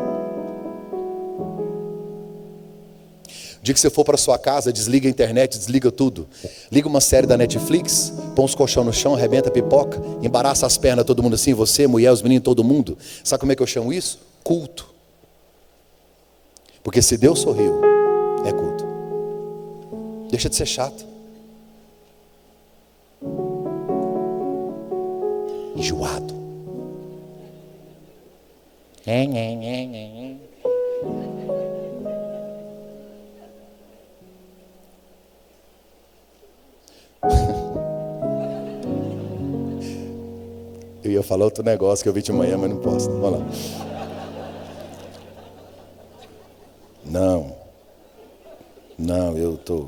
Speaker 1: O dia que você for para sua casa, desliga a internet, desliga tudo. Liga uma série da Netflix, põe os colchão no chão, arrebenta a pipoca, embaraça as pernas, todo mundo assim, você, mulher, os meninos, todo mundo. Sabe como é que eu chamo isso? Culto. Porque se Deus sorriu, é culto. Deixa de ser chato. Enjoado. Eu ia falar outro negócio que eu vi de manhã, mas não posso. Vamos lá. Não, eu tô.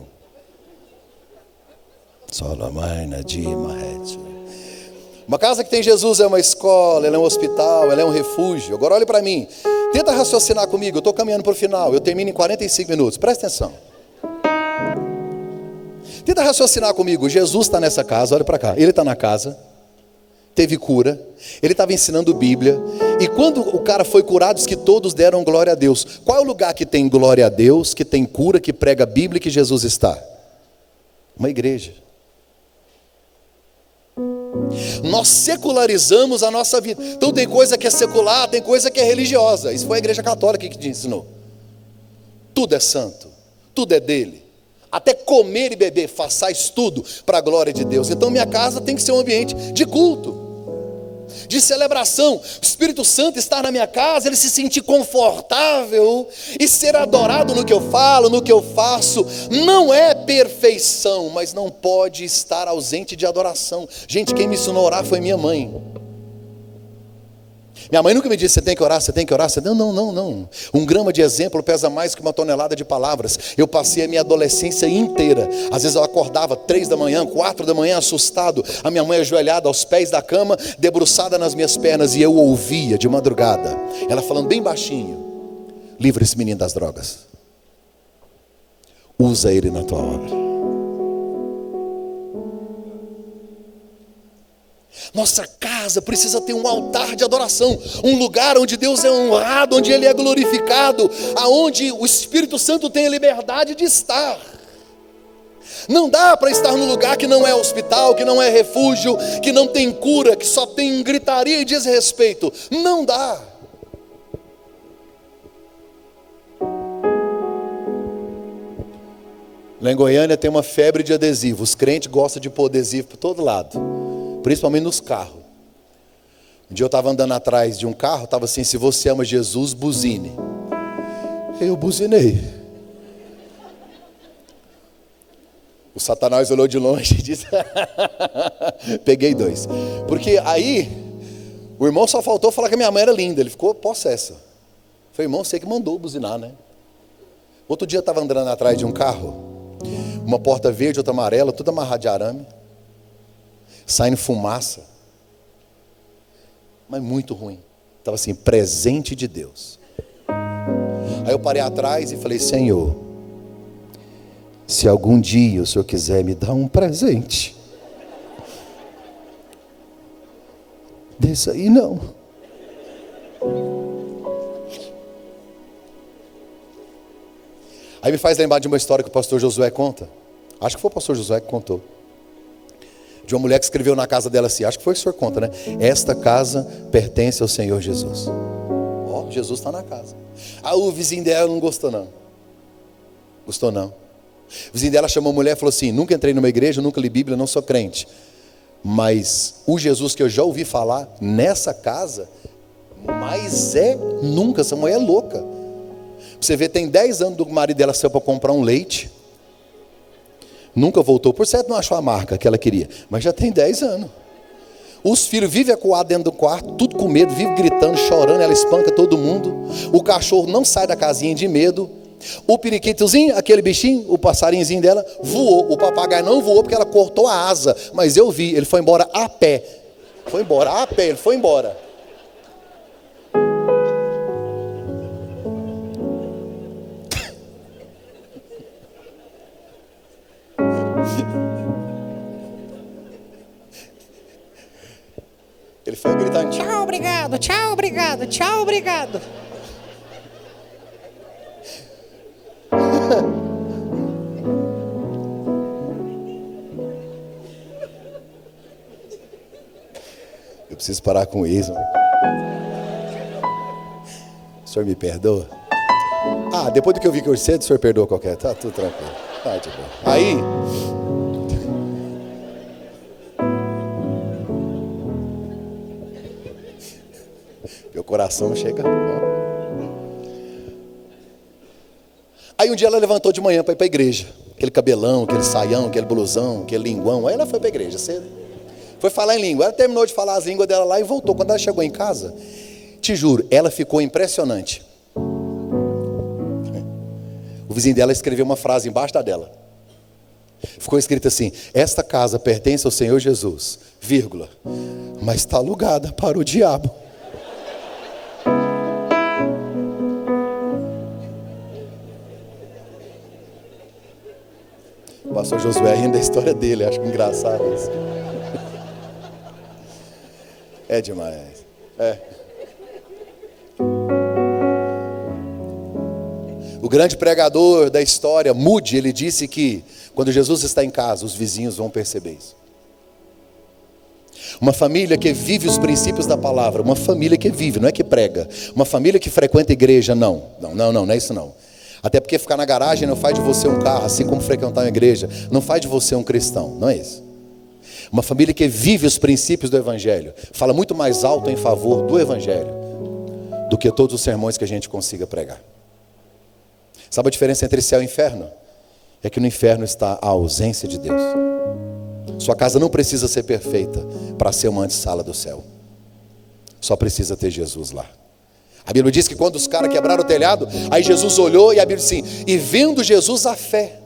Speaker 1: Uma casa que tem Jesus é uma escola, ela é um hospital, ela é um refúgio. Agora olhe para mim. Tenta raciocinar comigo, eu estou caminhando para o final. Eu termino em 45 minutos, presta atenção. Tenta raciocinar comigo. Jesus está nessa casa, olha para cá. Ele está na casa, teve cura, ele estava ensinando Bíblia. E quando o cara foi curado, diz que todos deram glória a Deus. Qual é o lugar que tem glória a Deus, que tem cura, que prega a Bíblia e que Jesus está? Uma igreja. Nós secularizamos a nossa vida. Então tem coisa que é secular, tem coisa que é religiosa. Isso foi a igreja católica que te ensinou. Tudo é santo, tudo é dele. Até comer e beber, façais tudo para a glória de Deus. Então minha casa tem que ser um ambiente de culto, de celebração. O Espírito Santo estar na minha casa, ele se sentir confortável e ser adorado no que eu falo, no que eu faço. Não é perfeição, mas não pode estar ausente de adoração. Gente, quem me ensinou a orar foi minha mãe. Minha mãe nunca me disse, você tem que orar, você tem que orar. Não. 1 grama de exemplo pesa mais que 1 tonelada de palavras. Eu passei a minha adolescência inteira. Às vezes eu acordava 3 da manhã, 4 da manhã, assustado. A minha mãe ajoelhada aos pés da cama, debruçada nas minhas pernas. E eu ouvia de madrugada, ela falando bem baixinho: livra esse menino das drogas. Usa ele na tua obra. Nossa casa precisa ter um altar de adoração, um lugar onde Deus é honrado, onde Ele é glorificado, aonde o Espírito Santo tem a liberdade de estar. Não dá para estar num lugar que não é hospital, que não é refúgio, que não tem cura, que só tem gritaria e desrespeito. Não dá. Lá em Goiânia tem uma febre de adesivo. Os crentes gostam de pôr adesivo por todo lado, principalmente nos carros. Um dia eu estava andando atrás de um carro, estava assim: se você ama Jesus, buzine. Eu buzinei. O Satanás olhou de longe e disse: peguei 2. Porque aí o irmão só faltou falar que a minha mãe era linda. Ele ficou possessa. Falei: irmão, você que mandou buzinar, né? Outro dia eu estava andando atrás de um carro, uma porta verde, outra amarela, tudo amarrado de arame, saindo fumaça, mas muito ruim. Estava assim: presente de Deus. Aí eu parei atrás e falei: Senhor, se algum dia o Senhor quiser me dar um presente desse aí, não. Aí me faz lembrar de uma história que o pastor Josué conta. Acho que foi o pastor Josué que contou. De uma mulher que escreveu na casa dela assim, acho que foi o senhor conta, né? Esta casa pertence ao Senhor Jesus. Ó, Jesus está na casa. Ah, o vizinho dela não gostou não. Gostou não. O vizinho dela chamou a mulher e falou assim: nunca entrei numa igreja, nunca li Bíblia, não sou crente. Mas o Jesus que eu já ouvi falar nessa casa, mas nunca, essa mulher é louca. Você vê, tem 10 anos do marido dela saiu para comprar um leite. Nunca voltou, por certo não achou a marca que ela queria, mas já tem 10 anos. Os filhos vivem acuados dentro do quarto, tudo com medo, vivem gritando, chorando, ela espanca todo mundo. O cachorro não sai da casinha de medo. O periquitozinho, aquele bichinho, o passarinhozinho dela, voou. O papagaio não voou porque ela cortou a asa, mas eu vi, ele foi embora a pé. Foi embora, a pé, ele foi embora. Ele foi gritando: tchau, obrigado, tchau, obrigado, tchau, obrigado. Eu preciso parar com isso. O senhor me perdoa? Depois do que eu vi que hoje cedo, o senhor perdoa qualquer. Tá tudo tranquilo. Tá de boa. Aí, meu coração chega. Aí um dia ela levantou de manhã para ir para a igreja. Aquele cabelão, aquele saião, aquele blusão, aquele linguão. Aí ela foi para a igreja cedo. Foi falar em língua. Ela terminou de falar as línguas dela lá e voltou. Quando ela chegou em casa, te juro, ela ficou impressionante. O vizinho dela escreveu uma frase embaixo da dela. Ficou escrito assim: esta casa pertence ao Senhor Jesus, vírgula, mas está alugada para o diabo. O pastor Josué rindo da história dele, acho engraçado isso. É demais. O grande pregador da história, Moody, ele disse que quando Jesus está em casa, os vizinhos vão perceber isso. Uma família que vive os princípios da palavra, uma família que vive, não é que prega, uma família que frequenta a igreja, não é isso não. Até porque ficar na garagem não faz de você um carro, assim como frequentar uma igreja, não faz de você um cristão, não é isso. Uma família que vive os princípios do evangelho, fala muito mais alto em favor do evangelho, do que todos os sermões que a gente consiga pregar. Sabe a diferença entre céu e inferno? É que no inferno está a ausência de Deus. Sua casa não precisa ser perfeita para ser uma antessala do céu. Só precisa ter Jesus lá. A Bíblia diz que quando os caras quebraram o telhado, aí Jesus olhou e a Bíblia diz assim: e vendo Jesus a fé.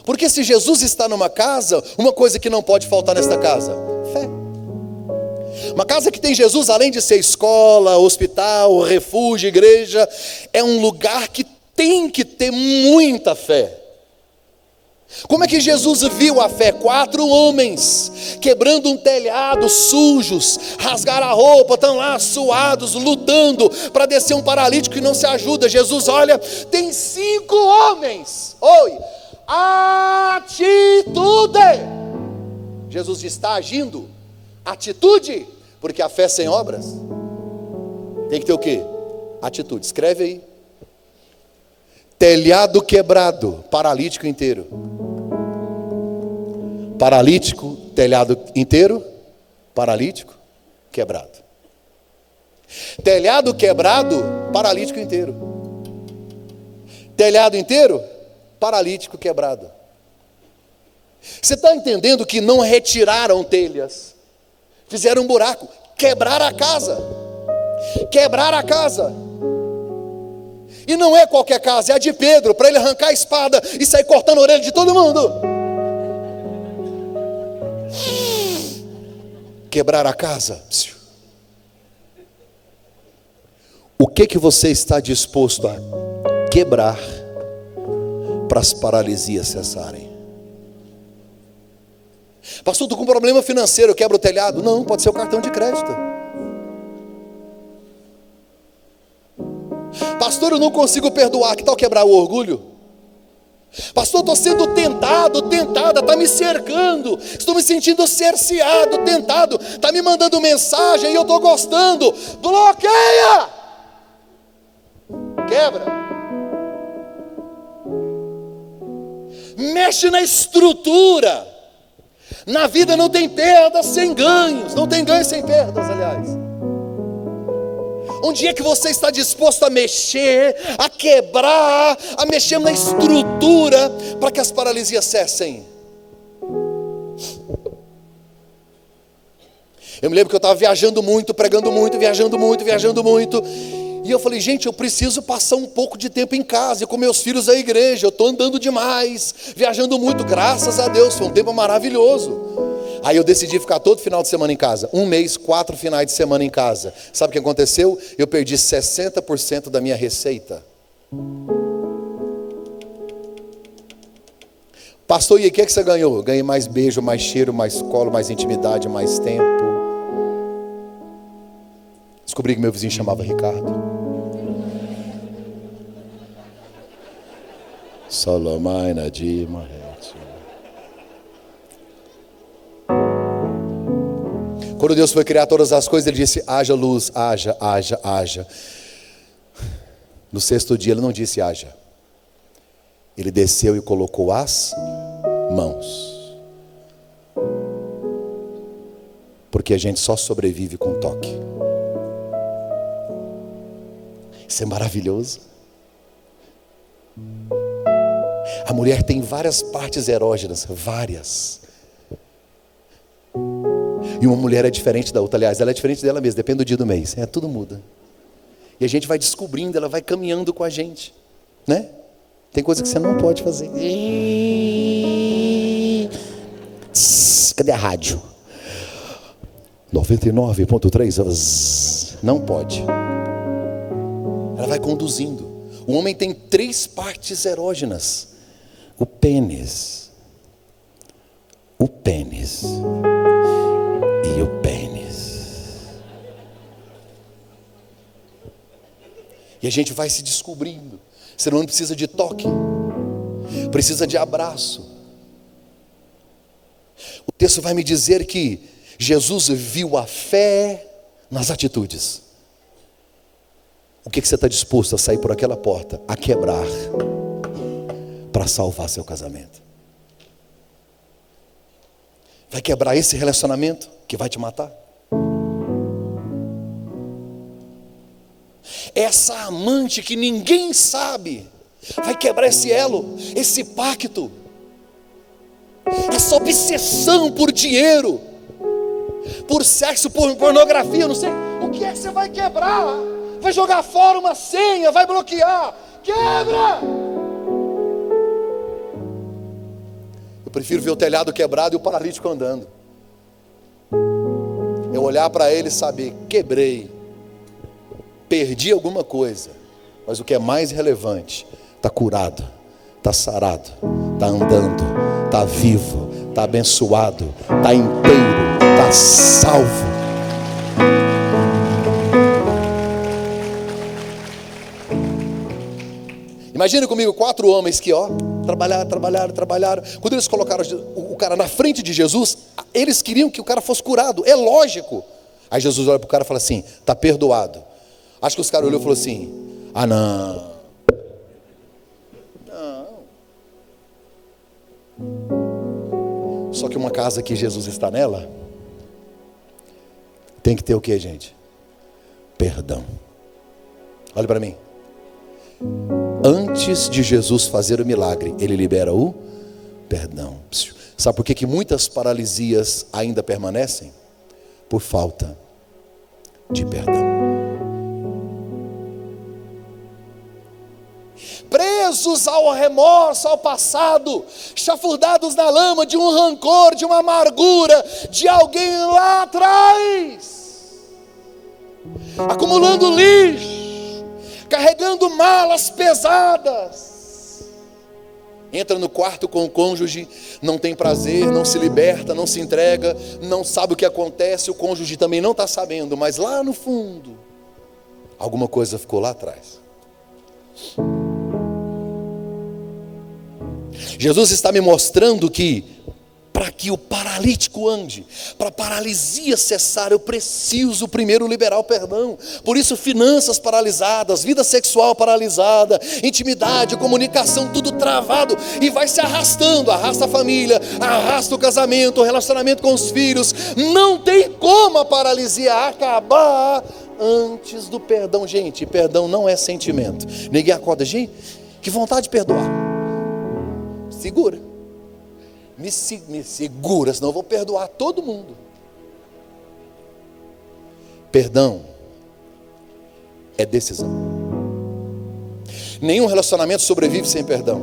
Speaker 1: Porque se Jesus está numa casa, uma coisa que não pode faltar nesta casa: fé. Uma casa que tem Jesus, além de ser escola, hospital, refúgio, igreja, é um lugar que tem que ter muita fé. Como é que Jesus viu a fé? 4 homens quebrando um telhado, sujos, rasgaram a roupa, estão lá suados, lutando para descer um paralítico que não se ajuda. Jesus olha, tem 5 homens. Oi, atitude. Jesus está agindo. Atitude, porque a fé sem obras tem que ter o quê? Atitude. Escreve aí. Telhado quebrado, paralítico inteiro. Paralítico, telhado inteiro, paralítico, quebrado. Telhado quebrado, paralítico inteiro. Telhado inteiro, paralítico quebrado. Você está entendendo que não retiraram telhas, fizeram um buraco, quebraram a casa. Quebraram a casa. E não é qualquer casa, é a de Pedro, para ele arrancar a espada e sair cortando a orelha de todo mundo. Quebrar a casa. O que você está disposto a quebrar para as paralisias cessarem? Pastor, estou com um problema financeiro, eu quebro o telhado. Não, pode ser o cartão de crédito. Pastor, eu não consigo perdoar. Que tal quebrar o orgulho? Pastor, estou sendo tentado, tentada, está me cercando, estou me sentindo cerceado, tentado, está me mandando mensagem e eu estou gostando. Bloqueia! Quebra. Mexe na estrutura. Na vida não tem perdas sem ganhos, não tem ganhos sem perdas, aliás. Um dia que você está disposto a mexer, a quebrar, a mexer na estrutura para que as paralisias cessem. Eu me lembro que eu estava viajando muito, pregando muito, viajando muito. E eu falei, gente, eu preciso passar um pouco de tempo em casa e com meus filhos à igreja. Eu estou andando demais, viajando muito, graças a Deus, foi um tempo maravilhoso. Aí eu decidi ficar todo final de semana em casa. 1 mês, 4 finais de semana em casa. Sabe o que aconteceu? Eu perdi 60% da minha receita. Pastor, e aí, o que é que você ganhou? Ganhei mais beijo, mais cheiro, mais colo, mais intimidade, mais tempo. Descobri que meu vizinho chamava Ricardo. Salomai Nadima. Quando Deus foi criar todas as coisas, Ele disse: haja luz, haja, haja, haja. No sexto dia Ele não disse haja. Ele desceu e colocou as mãos. Porque a gente só sobrevive com toque. Isso é maravilhoso. A mulher tem várias partes erógenas, várias. E uma mulher é diferente da outra. Aliás, ela é diferente dela mesma, depende do dia do mês. Tudo muda. E a gente vai descobrindo, ela vai caminhando com a gente, né? Tem coisa que você não pode fazer. Cadê a rádio? 99.3. Não pode. Ela vai conduzindo. O homem tem 3 partes erógenas: o pênis, o pênis e o pênis. E a gente vai se descobrindo. Você não precisa de toque, precisa de abraço. O texto vai me dizer que Jesus viu a fé nas atitudes. O que você está disposto a sair por aquela porta, a quebrar, para salvar seu casamento? Vai quebrar esse relacionamento que vai te matar? Essa amante que ninguém sabe, vai quebrar esse elo, esse pacto, essa obsessão por dinheiro, por sexo, por pornografia, não sei. O que é que você vai quebrar? Vai jogar fora uma senha, vai bloquear. Quebra! Eu prefiro ver o telhado quebrado e o paralítico andando. Eu olhar para ele e saber: quebrei, perdi alguma coisa, mas o que é mais relevante, está curado, está sarado, está andando, está vivo, está abençoado, está inteiro, está salvo. Imagina comigo 4 homens que trabalharam. Quando eles colocaram o cara na frente de Jesus, eles queriam que o cara fosse curado, é lógico. Aí Jesus olha para o cara e fala assim: está perdoado. Acho que os caras olhou e falou assim: ah, não. Só que uma casa que Jesus está nela, tem que ter o que, gente? Perdão. Olha para mim. Antes de Jesus fazer o milagre, Ele libera o perdão. Sabe por que muitas paralisias ainda permanecem? Por falta de perdão. Presos ao remorso, ao passado, chafurdados na lama de um rancor, de uma amargura, de alguém lá atrás, acumulando lixo, carregando malas pesadas. Entra no quarto com o cônjuge, não tem prazer, não se liberta, não se entrega, não sabe o que acontece, o cônjuge também não está sabendo, mas lá no fundo, alguma coisa ficou lá atrás. Jesus está me mostrando que, para que o paralítico ande, para a paralisia cessar, eu preciso primeiro liberar o perdão. Por isso, finanças paralisadas, vida sexual paralisada, intimidade, comunicação, tudo travado, e vai se arrastando, arrasta a família, arrasta o casamento, o relacionamento com os filhos. Não tem como a paralisia acabar antes do perdão. Gente, perdão não é sentimento. Ninguém acorda: gente, que vontade de perdoar. Segura. Me segura, senão eu vou perdoar todo mundo. Perdão é decisão. Nenhum relacionamento sobrevive sem perdão.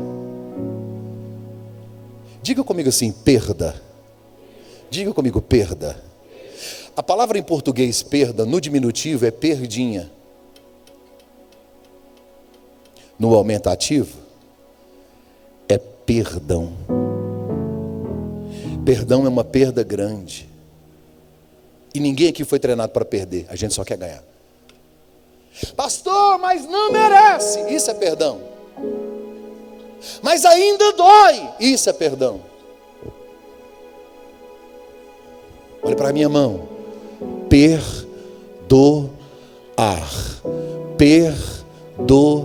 Speaker 1: Diga comigo assim: perda. Diga comigo: perda. A palavra em português perda, no diminutivo, é perdinha. No aumentativo, é perdão. Perdão é uma perda grande. E ninguém aqui foi treinado para perder, a gente só quer ganhar. Pastor, mas não merece. Isso é perdão. Mas ainda dói. Isso é perdão. Olha para a minha mão. Perdoar. Perdoar.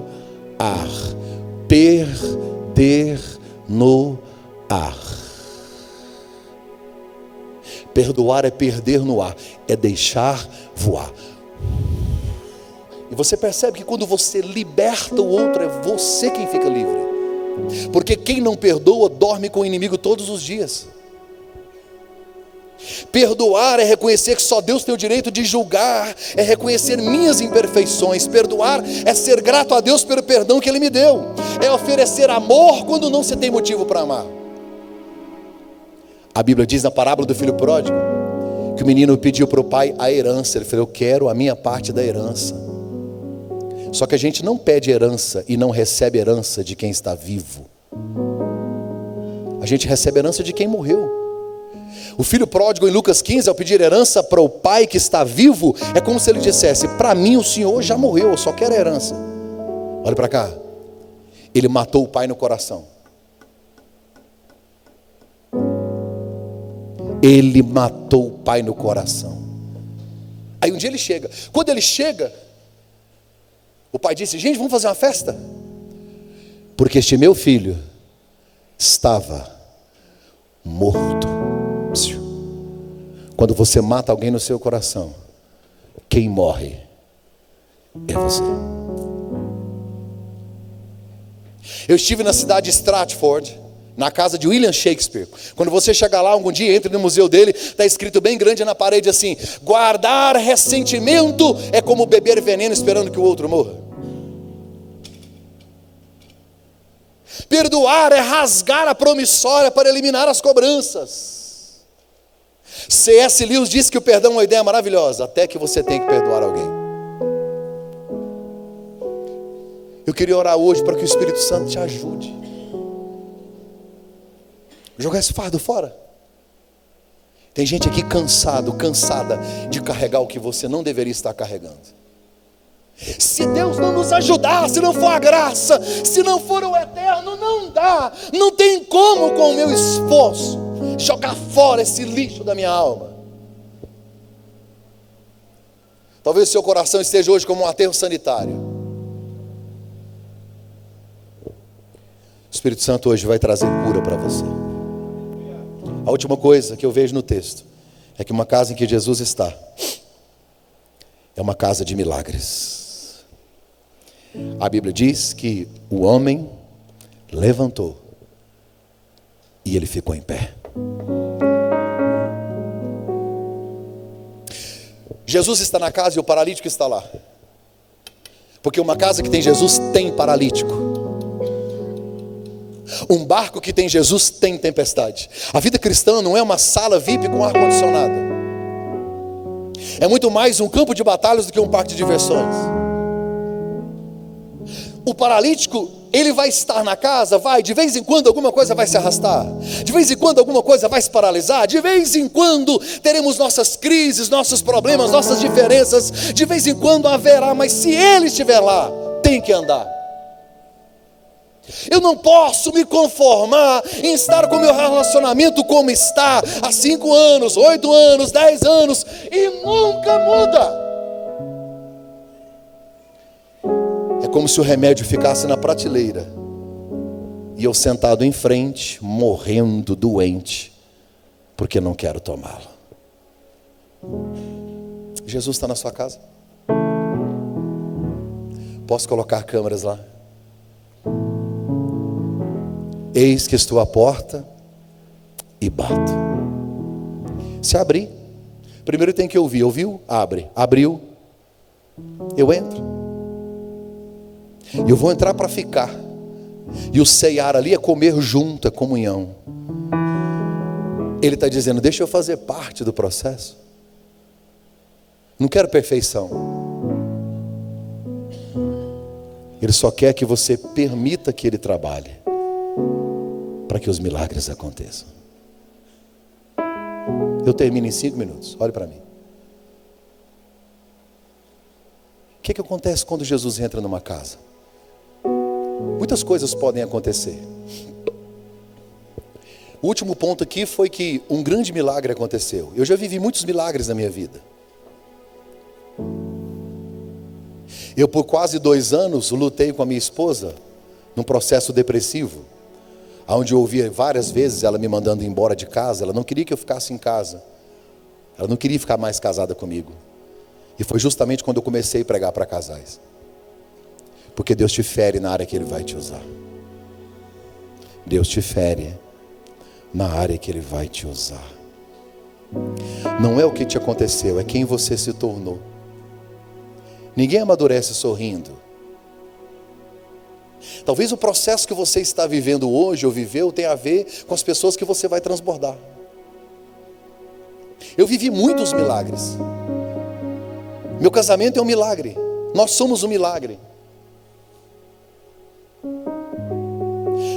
Speaker 1: Perder no ar. Perdoar é perder no ar. É deixar voar. E você percebe que quando você liberta o outro, é você quem fica livre. Porque quem não perdoa, dorme com o inimigo todos os dias. Perdoar é reconhecer que só Deus tem o direito de julgar. É reconhecer minhas imperfeições. Perdoar é ser grato a Deus pelo perdão que Ele me deu. É oferecer amor quando não se tem motivo para amar. A Bíblia diz na parábola do filho pródigo que o menino pediu para o pai a herança. Ele falou: eu quero a minha parte da herança. Só que a gente não pede herança e não recebe herança de quem está vivo. A gente recebe herança de quem morreu. O filho pródigo em Lucas 15, ao pedir herança para o pai que está vivo, é como se ele dissesse: para mim o senhor já morreu, eu só quero a herança. Olha para cá. Ele matou o pai no coração. Ele matou o pai no coração. Aí um dia ele chega. Quando ele chega, o pai disse: gente, vamos fazer uma festa? Porque este meu filho estava morto. Quando você mata alguém no seu coração, quem morre é você. Eu estive na cidade de Stratford, na casa de William Shakespeare. Quando você chegar lá algum dia, entre no museu dele, está escrito bem grande na parede assim: guardar ressentimento é como beber veneno esperando que o outro morra. Perdoar é rasgar a promissória para eliminar as cobranças. C.S. Lewis disse que o perdão é uma ideia maravilhosa, até que você tem que perdoar alguém. Eu queria orar hoje para que o Espírito Santo te ajude. Jogar esse fardo fora. Tem gente aqui cansada de carregar o que você não deveria estar carregando. Se Deus não nos ajudar, se não for a graça, se não for o eterno, não dá. Não tem como com o meu esforço jogar fora esse lixo da minha alma. Talvez o seu coração esteja hoje como um aterro sanitário. O Espírito Santo hoje vai trazer cura para você. A última coisa que eu vejo no texto é que uma casa em que Jesus está é uma casa de milagres. A Bíblia diz que o homem levantou e ele ficou em pé. Jesus está na casa e o paralítico está lá. Porque uma casa que tem Jesus tem paralítico. Um barco que tem Jesus tem tempestade. A vida cristã não é uma sala VIP com ar-condicionado. É muito mais um campo de batalhas do que um parque de diversões. O paralítico, ele vai estar na casa, de vez em quando alguma coisa vai se arrastar, de vez em quando alguma coisa vai se paralisar, de vez em quando teremos nossas crises, nossos problemas, nossas diferenças, de vez em quando haverá, mas se ele estiver lá, tem que andar. Eu não posso me conformar em estar com o meu relacionamento como está, há 5 anos, 8 anos, 10 anos, e nunca muda. É como se o remédio ficasse na prateleira e eu sentado em frente, morrendo, doente, porque não quero tomá-lo. Jesus está na sua casa? Posso colocar câmeras lá? Eis que estou à porta e bato. Se abrir, primeiro tem que ouvir. Ouviu? Abre. Abriu, eu entro. E eu vou entrar para ficar. E o ceiar ali é comer junto, é comunhão. Ele está dizendo: deixa eu fazer parte do processo. Não quero perfeição. Ele só quer que você permita que Ele trabalhe, para que os milagres aconteçam. Eu termino em 5 minutos. Olhe para mim. O que acontece quando Jesus entra numa casa? Muitas coisas podem acontecer. O último ponto aqui foi que um grande milagre aconteceu. Eu já vivi muitos milagres na minha vida. Eu por quase 2 anos lutei com a minha esposa num processo depressivo, onde eu ouvia várias vezes ela me mandando embora de casa. Ela não queria que eu ficasse em casa. Ela não queria ficar mais casada comigo. E foi justamente quando eu comecei a pregar para casais. Porque Deus te fere na área que Ele vai te usar. Deus te fere na área que Ele vai te usar. Não é o que te aconteceu, é quem você se tornou. Ninguém amadurece sorrindo. Talvez o processo que você está vivendo hoje, ou viveu, tenha a ver com as pessoas que você vai transbordar. Eu vivi muitos milagres. Meu casamento é um milagre. Nós somos um milagre.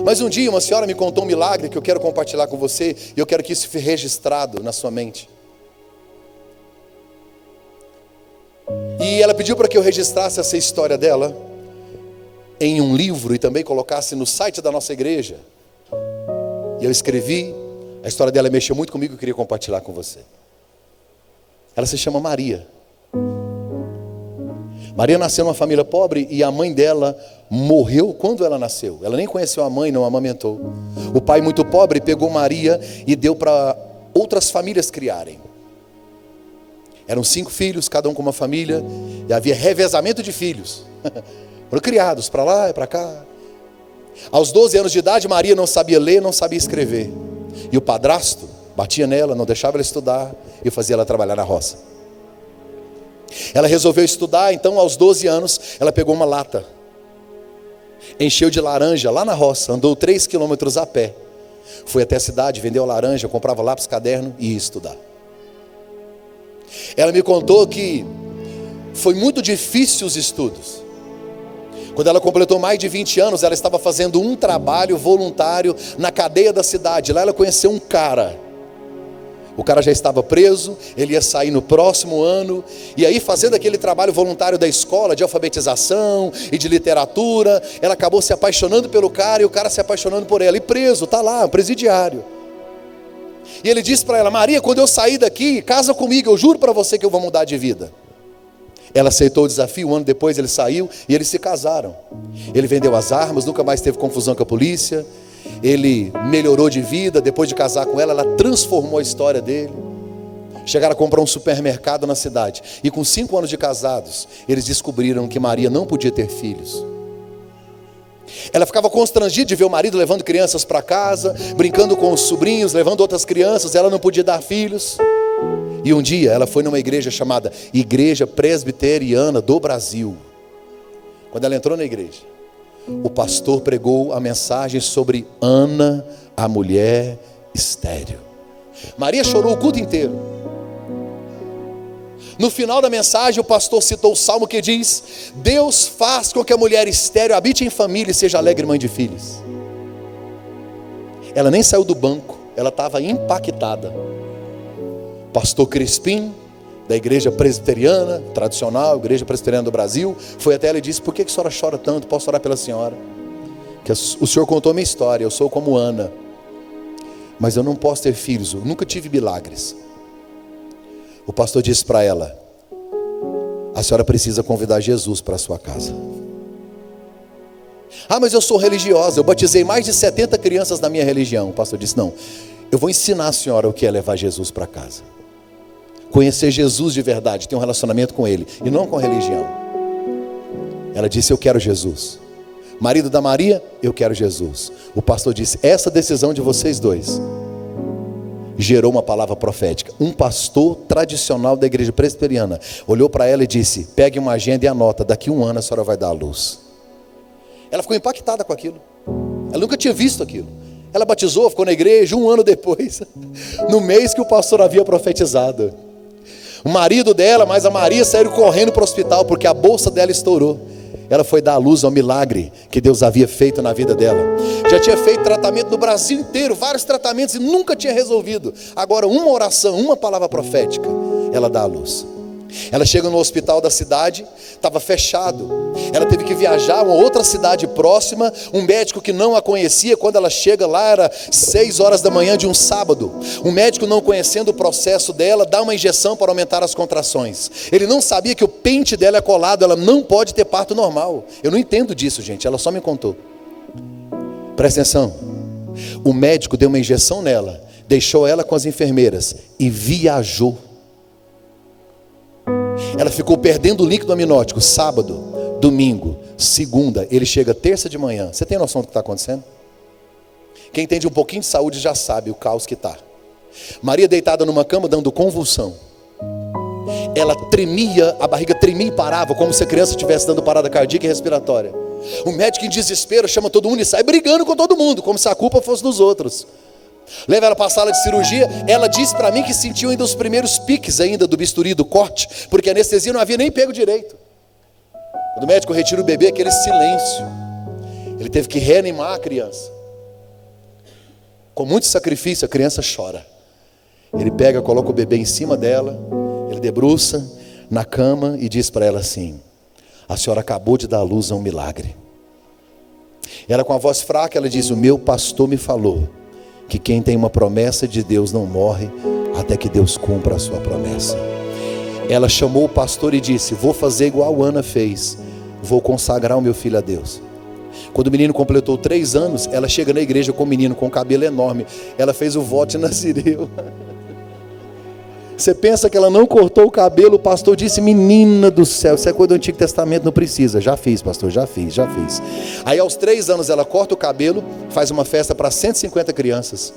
Speaker 1: Mas um dia uma senhora me contou um milagre que eu quero compartilhar com você. E eu quero que isso fique registrado na sua mente. E ela pediu para que eu registrasse essa história dela em um livro e também colocasse no site da nossa igreja. E eu escrevi. A história dela mexeu muito comigo e eu queria compartilhar com você. Ela se chama Maria. Maria nasceu numa família pobre e a mãe dela morreu quando ela nasceu. Ela nem conheceu a mãe, não amamentou. O pai, muito pobre, pegou Maria e deu para outras famílias criarem. Eram 5 filhos, cada um com uma família, e havia revezamento de filhos. Foram criados para lá e para cá. Aos 12 anos de idade, Maria não sabia ler, não sabia escrever. E o padrasto batia nela, não deixava ela estudar e fazia ela trabalhar na roça. Ela resolveu estudar, então aos 12 anos, ela pegou uma lata, encheu de laranja lá na roça, andou 3 quilômetros a pé, foi até a cidade, vendeu a laranja, comprava lápis, caderno e ia estudar. Ela me contou que foi muito difícil os estudos. Quando ela completou mais de 20 anos, ela estava fazendo um trabalho voluntário na cadeia da cidade. Lá ela conheceu um cara. O cara já estava preso, ele ia sair no próximo ano. E aí, fazendo aquele trabalho voluntário da escola, de alfabetização e de literatura, ela acabou se apaixonando pelo cara e o cara se apaixonando por ela. E preso, está lá, um presidiário. E ele disse para ela: Maria, quando eu sair daqui, casa comigo, eu juro para você que eu vou mudar de vida. Ela aceitou o desafio, 1 ano depois ele saiu e eles se casaram. Ele vendeu as armas, nunca mais teve confusão com a polícia. Ele melhorou de vida, depois de casar com ela transformou a história dele. Chegaram a comprar um supermercado na cidade. E com 5 anos de casados, eles descobriram que Maria não podia ter filhos. Ela ficava constrangida de ver o marido levando crianças para casa, brincando com os sobrinhos, levando outras crianças. Ela não podia dar filhos. E um dia ela foi numa igreja chamada Igreja Presbiteriana do Brasil. Quando ela entrou na igreja, o pastor pregou a mensagem sobre Ana, a mulher estéril. Maria chorou o culto inteiro. No final da mensagem, o pastor citou o salmo que diz: Deus faz com que a mulher estéril habite em família e seja alegre mãe de filhos. Ela nem saiu do banco, ela estava impactada. Pastor Crispim, da igreja presbiteriana, tradicional, igreja presbiteriana do Brasil, foi até ela e disse: por que a senhora chora tanto? Posso orar pela senhora? Que o senhor contou a minha história, eu sou como Ana, mas eu não posso ter filhos, eu nunca tive milagres. O pastor disse para ela: a senhora precisa convidar Jesus para a sua casa. Ah, mas eu sou religiosa, eu batizei mais de 70 crianças na minha religião. O pastor disse: não, eu vou ensinar a senhora o que é levar Jesus para casa. Conhecer Jesus de verdade, ter um relacionamento com Ele e não com religião. Ela disse: eu quero Jesus. Marido da Maria, eu quero Jesus. O pastor disse: essa decisão de vocês dois gerou uma palavra profética. Um pastor tradicional da igreja presbiteriana olhou para ela e disse: pegue uma agenda e anota, daqui 1 ano a senhora vai dar à luz. Ela ficou impactada com aquilo. Ela nunca tinha visto aquilo. Ela batizou, ficou na igreja 1 ano depois, no mês que o pastor havia profetizado. O marido dela, mais a Maria, saíram correndo para o hospital porque a bolsa dela estourou. ela foi dar à luz ao milagre que Deus havia feito na vida dela. Já tinha feito tratamento no Brasil inteiro, vários tratamentos, e nunca tinha resolvido. Agora uma oração, uma palavra profética, ela dá à luz. Ela chega no hospital da cidade, estava fechado. Ela teve que viajar a uma outra cidade próxima. Um médico que não a conhecia, quando ela chega lá, era 6 horas da manhã de um sábado. Um médico, não conhecendo o processo dela, dá uma injeção para aumentar as contrações. Ele não sabia que o pente dela é colado, ela não pode ter parto normal. Eu não entendo disso, gente, ela só me contou. Presta atenção. O médico deu uma injeção nela, deixou ela com as enfermeiras e viajou. Ela ficou perdendo o líquido amniótico sábado, domingo, segunda. Ele chega terça de manhã. Você tem noção do que está acontecendo? Quem entende um pouquinho de saúde já sabe o caos que está. Maria deitada numa cama dando convulsão. Ela tremia, a barriga tremia e parava, como se a criança estivesse dando parada cardíaca e respiratória. O médico, em desespero, chama todo mundo e sai brigando com todo mundo, como se a culpa fosse dos outros. Leva ela para a sala de cirurgia. Ela disse para mim que sentiu ainda os primeiros piques ainda do bisturi, do corte, porque a anestesia não havia nem pego direito. Quando o médico retira o bebê, aquele silêncio. Ele teve que reanimar a criança. Com muito sacrifício, a criança chora. Ele pega, coloca o bebê em cima dela, ele debruça na cama e diz para ela assim: a senhora acabou de dar à luz a um milagre. Ela, com a voz fraca, ela diz: o meu pastor me falou que quem tem uma promessa de Deus não morre até que Deus cumpra a sua promessa. Ela chamou o pastor e disse: vou fazer igual a Ana fez, vou consagrar o meu filho a Deus. Quando o menino completou 3 anos, ela chega na igreja com o menino com cabelo enorme. Ela fez o voto de nazireu. Você pensa que ela não cortou o cabelo? O pastor disse: menina do céu, isso é coisa do Antigo Testamento, não precisa. Já fiz, pastor, já fiz. Aí aos 3 anos ela corta o cabelo, faz uma festa para 150 crianças.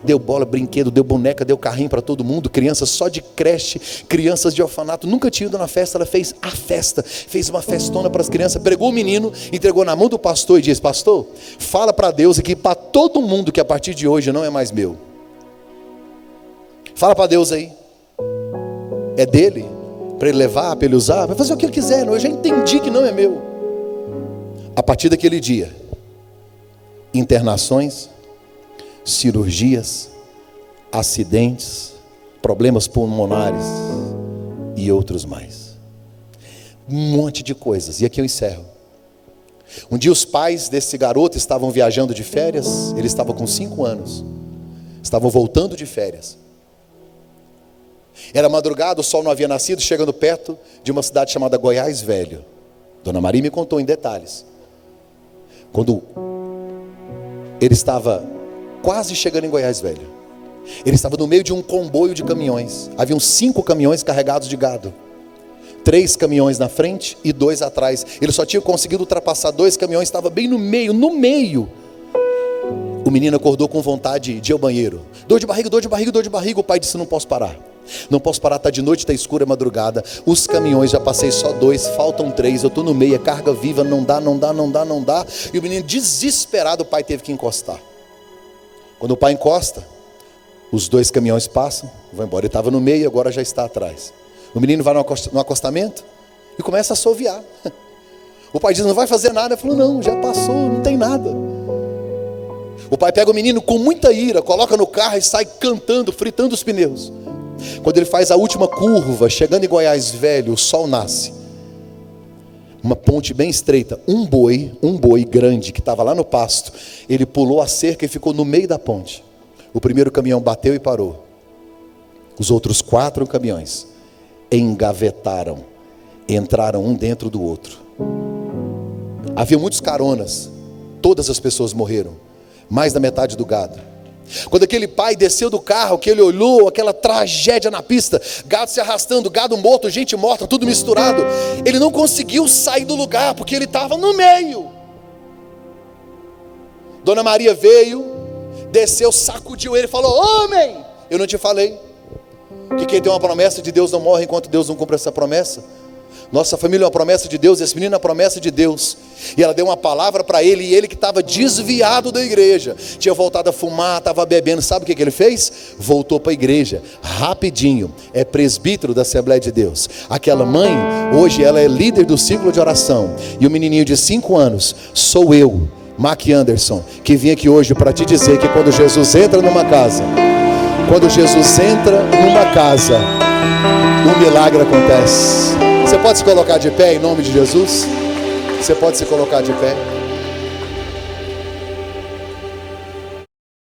Speaker 1: Deu bola, brinquedo, deu boneca, deu carrinho para todo mundo. Crianças só de creche, crianças de orfanato, nunca tinha ido na festa. Ela fez a festa, fez uma festona para as crianças, pregou o menino, entregou na mão do pastor e disse: pastor, fala para Deus aqui, para todo mundo, que a partir de hoje não é mais meu. Fala para Deus aí. É dele, para ele levar, para ele usar, vai fazer o que ele quiser. Eu já entendi que não é meu. A partir daquele dia, internações, cirurgias, acidentes, problemas pulmonares e outros mais. Um monte de coisas. E aqui eu encerro. Um dia os pais desse garoto estavam viajando de férias. Ele estava com 5 anos. Estavam voltando de férias. Era madrugada, o sol não havia nascido, chegando perto de uma cidade chamada Goiás Velho. Dona Maria me contou em detalhes. Quando ele estava quase chegando em Goiás Velho, ele estava no meio de um comboio de caminhões. Haviam 5 caminhões carregados de gado. 3 caminhões na frente e 2 atrás. Ele só tinha conseguido ultrapassar 2 caminhões, estava bem no meio. O menino acordou com vontade de ir ao banheiro. Dor de barriga. O pai disse: não posso parar. Não posso parar, está de noite, está escuro, é madrugada. Os caminhões, já passei só 2, faltam 3. Eu estou no meio, é carga viva, não dá. E o menino desesperado, o pai teve que encostar. Quando o pai encosta, os 2 caminhões passam, vão embora. Ele estava no meio, agora já está atrás. O menino vai no acostamento e começa a assoviar. O pai diz: não vai fazer nada. Ele falou: não, já passou, não tem nada. O pai pega o menino com muita ira, coloca no carro e sai cantando, fritando os pneus. Quando ele faz a última curva, chegando em Goiás Velho, o sol nasce. Uma ponte bem estreita. Um boi grande que estava lá no pasto, ele pulou a cerca e ficou no meio da ponte. O primeiro caminhão bateu e parou. Os outros 4 caminhões engavetaram, entraram um dentro do outro. Havia muitos caronas. Todas as pessoas morreram. Mais da metade do gado. Quando aquele pai desceu do carro, que ele olhou aquela tragédia na pista, gado se arrastando, gado morto, gente morta, tudo misturado, ele não conseguiu sair do lugar, porque ele estava no meio. Dona Maria veio, desceu, sacudiu ele, falou: homem, eu não te falei que quem tem uma promessa de Deus não morre enquanto Deus não cumpre essa promessa? Nossa família é uma promessa de Deus, esse menino é uma promessa de Deus. E ela deu uma palavra para ele, e ele que estava desviado da igreja, tinha voltado a fumar, estava bebendo, sabe o que ele fez? Voltou para a igreja, rapidinho, é presbítero da Assembleia de Deus. Aquela mãe, hoje ela é líder do ciclo de oração, e o menininho de 5 anos, sou eu, Mark Anderson, que vim aqui hoje para te dizer que quando Jesus entra numa casa, um milagre acontece. Você pode se colocar de pé em nome de Jesus? Você pode se colocar de pé?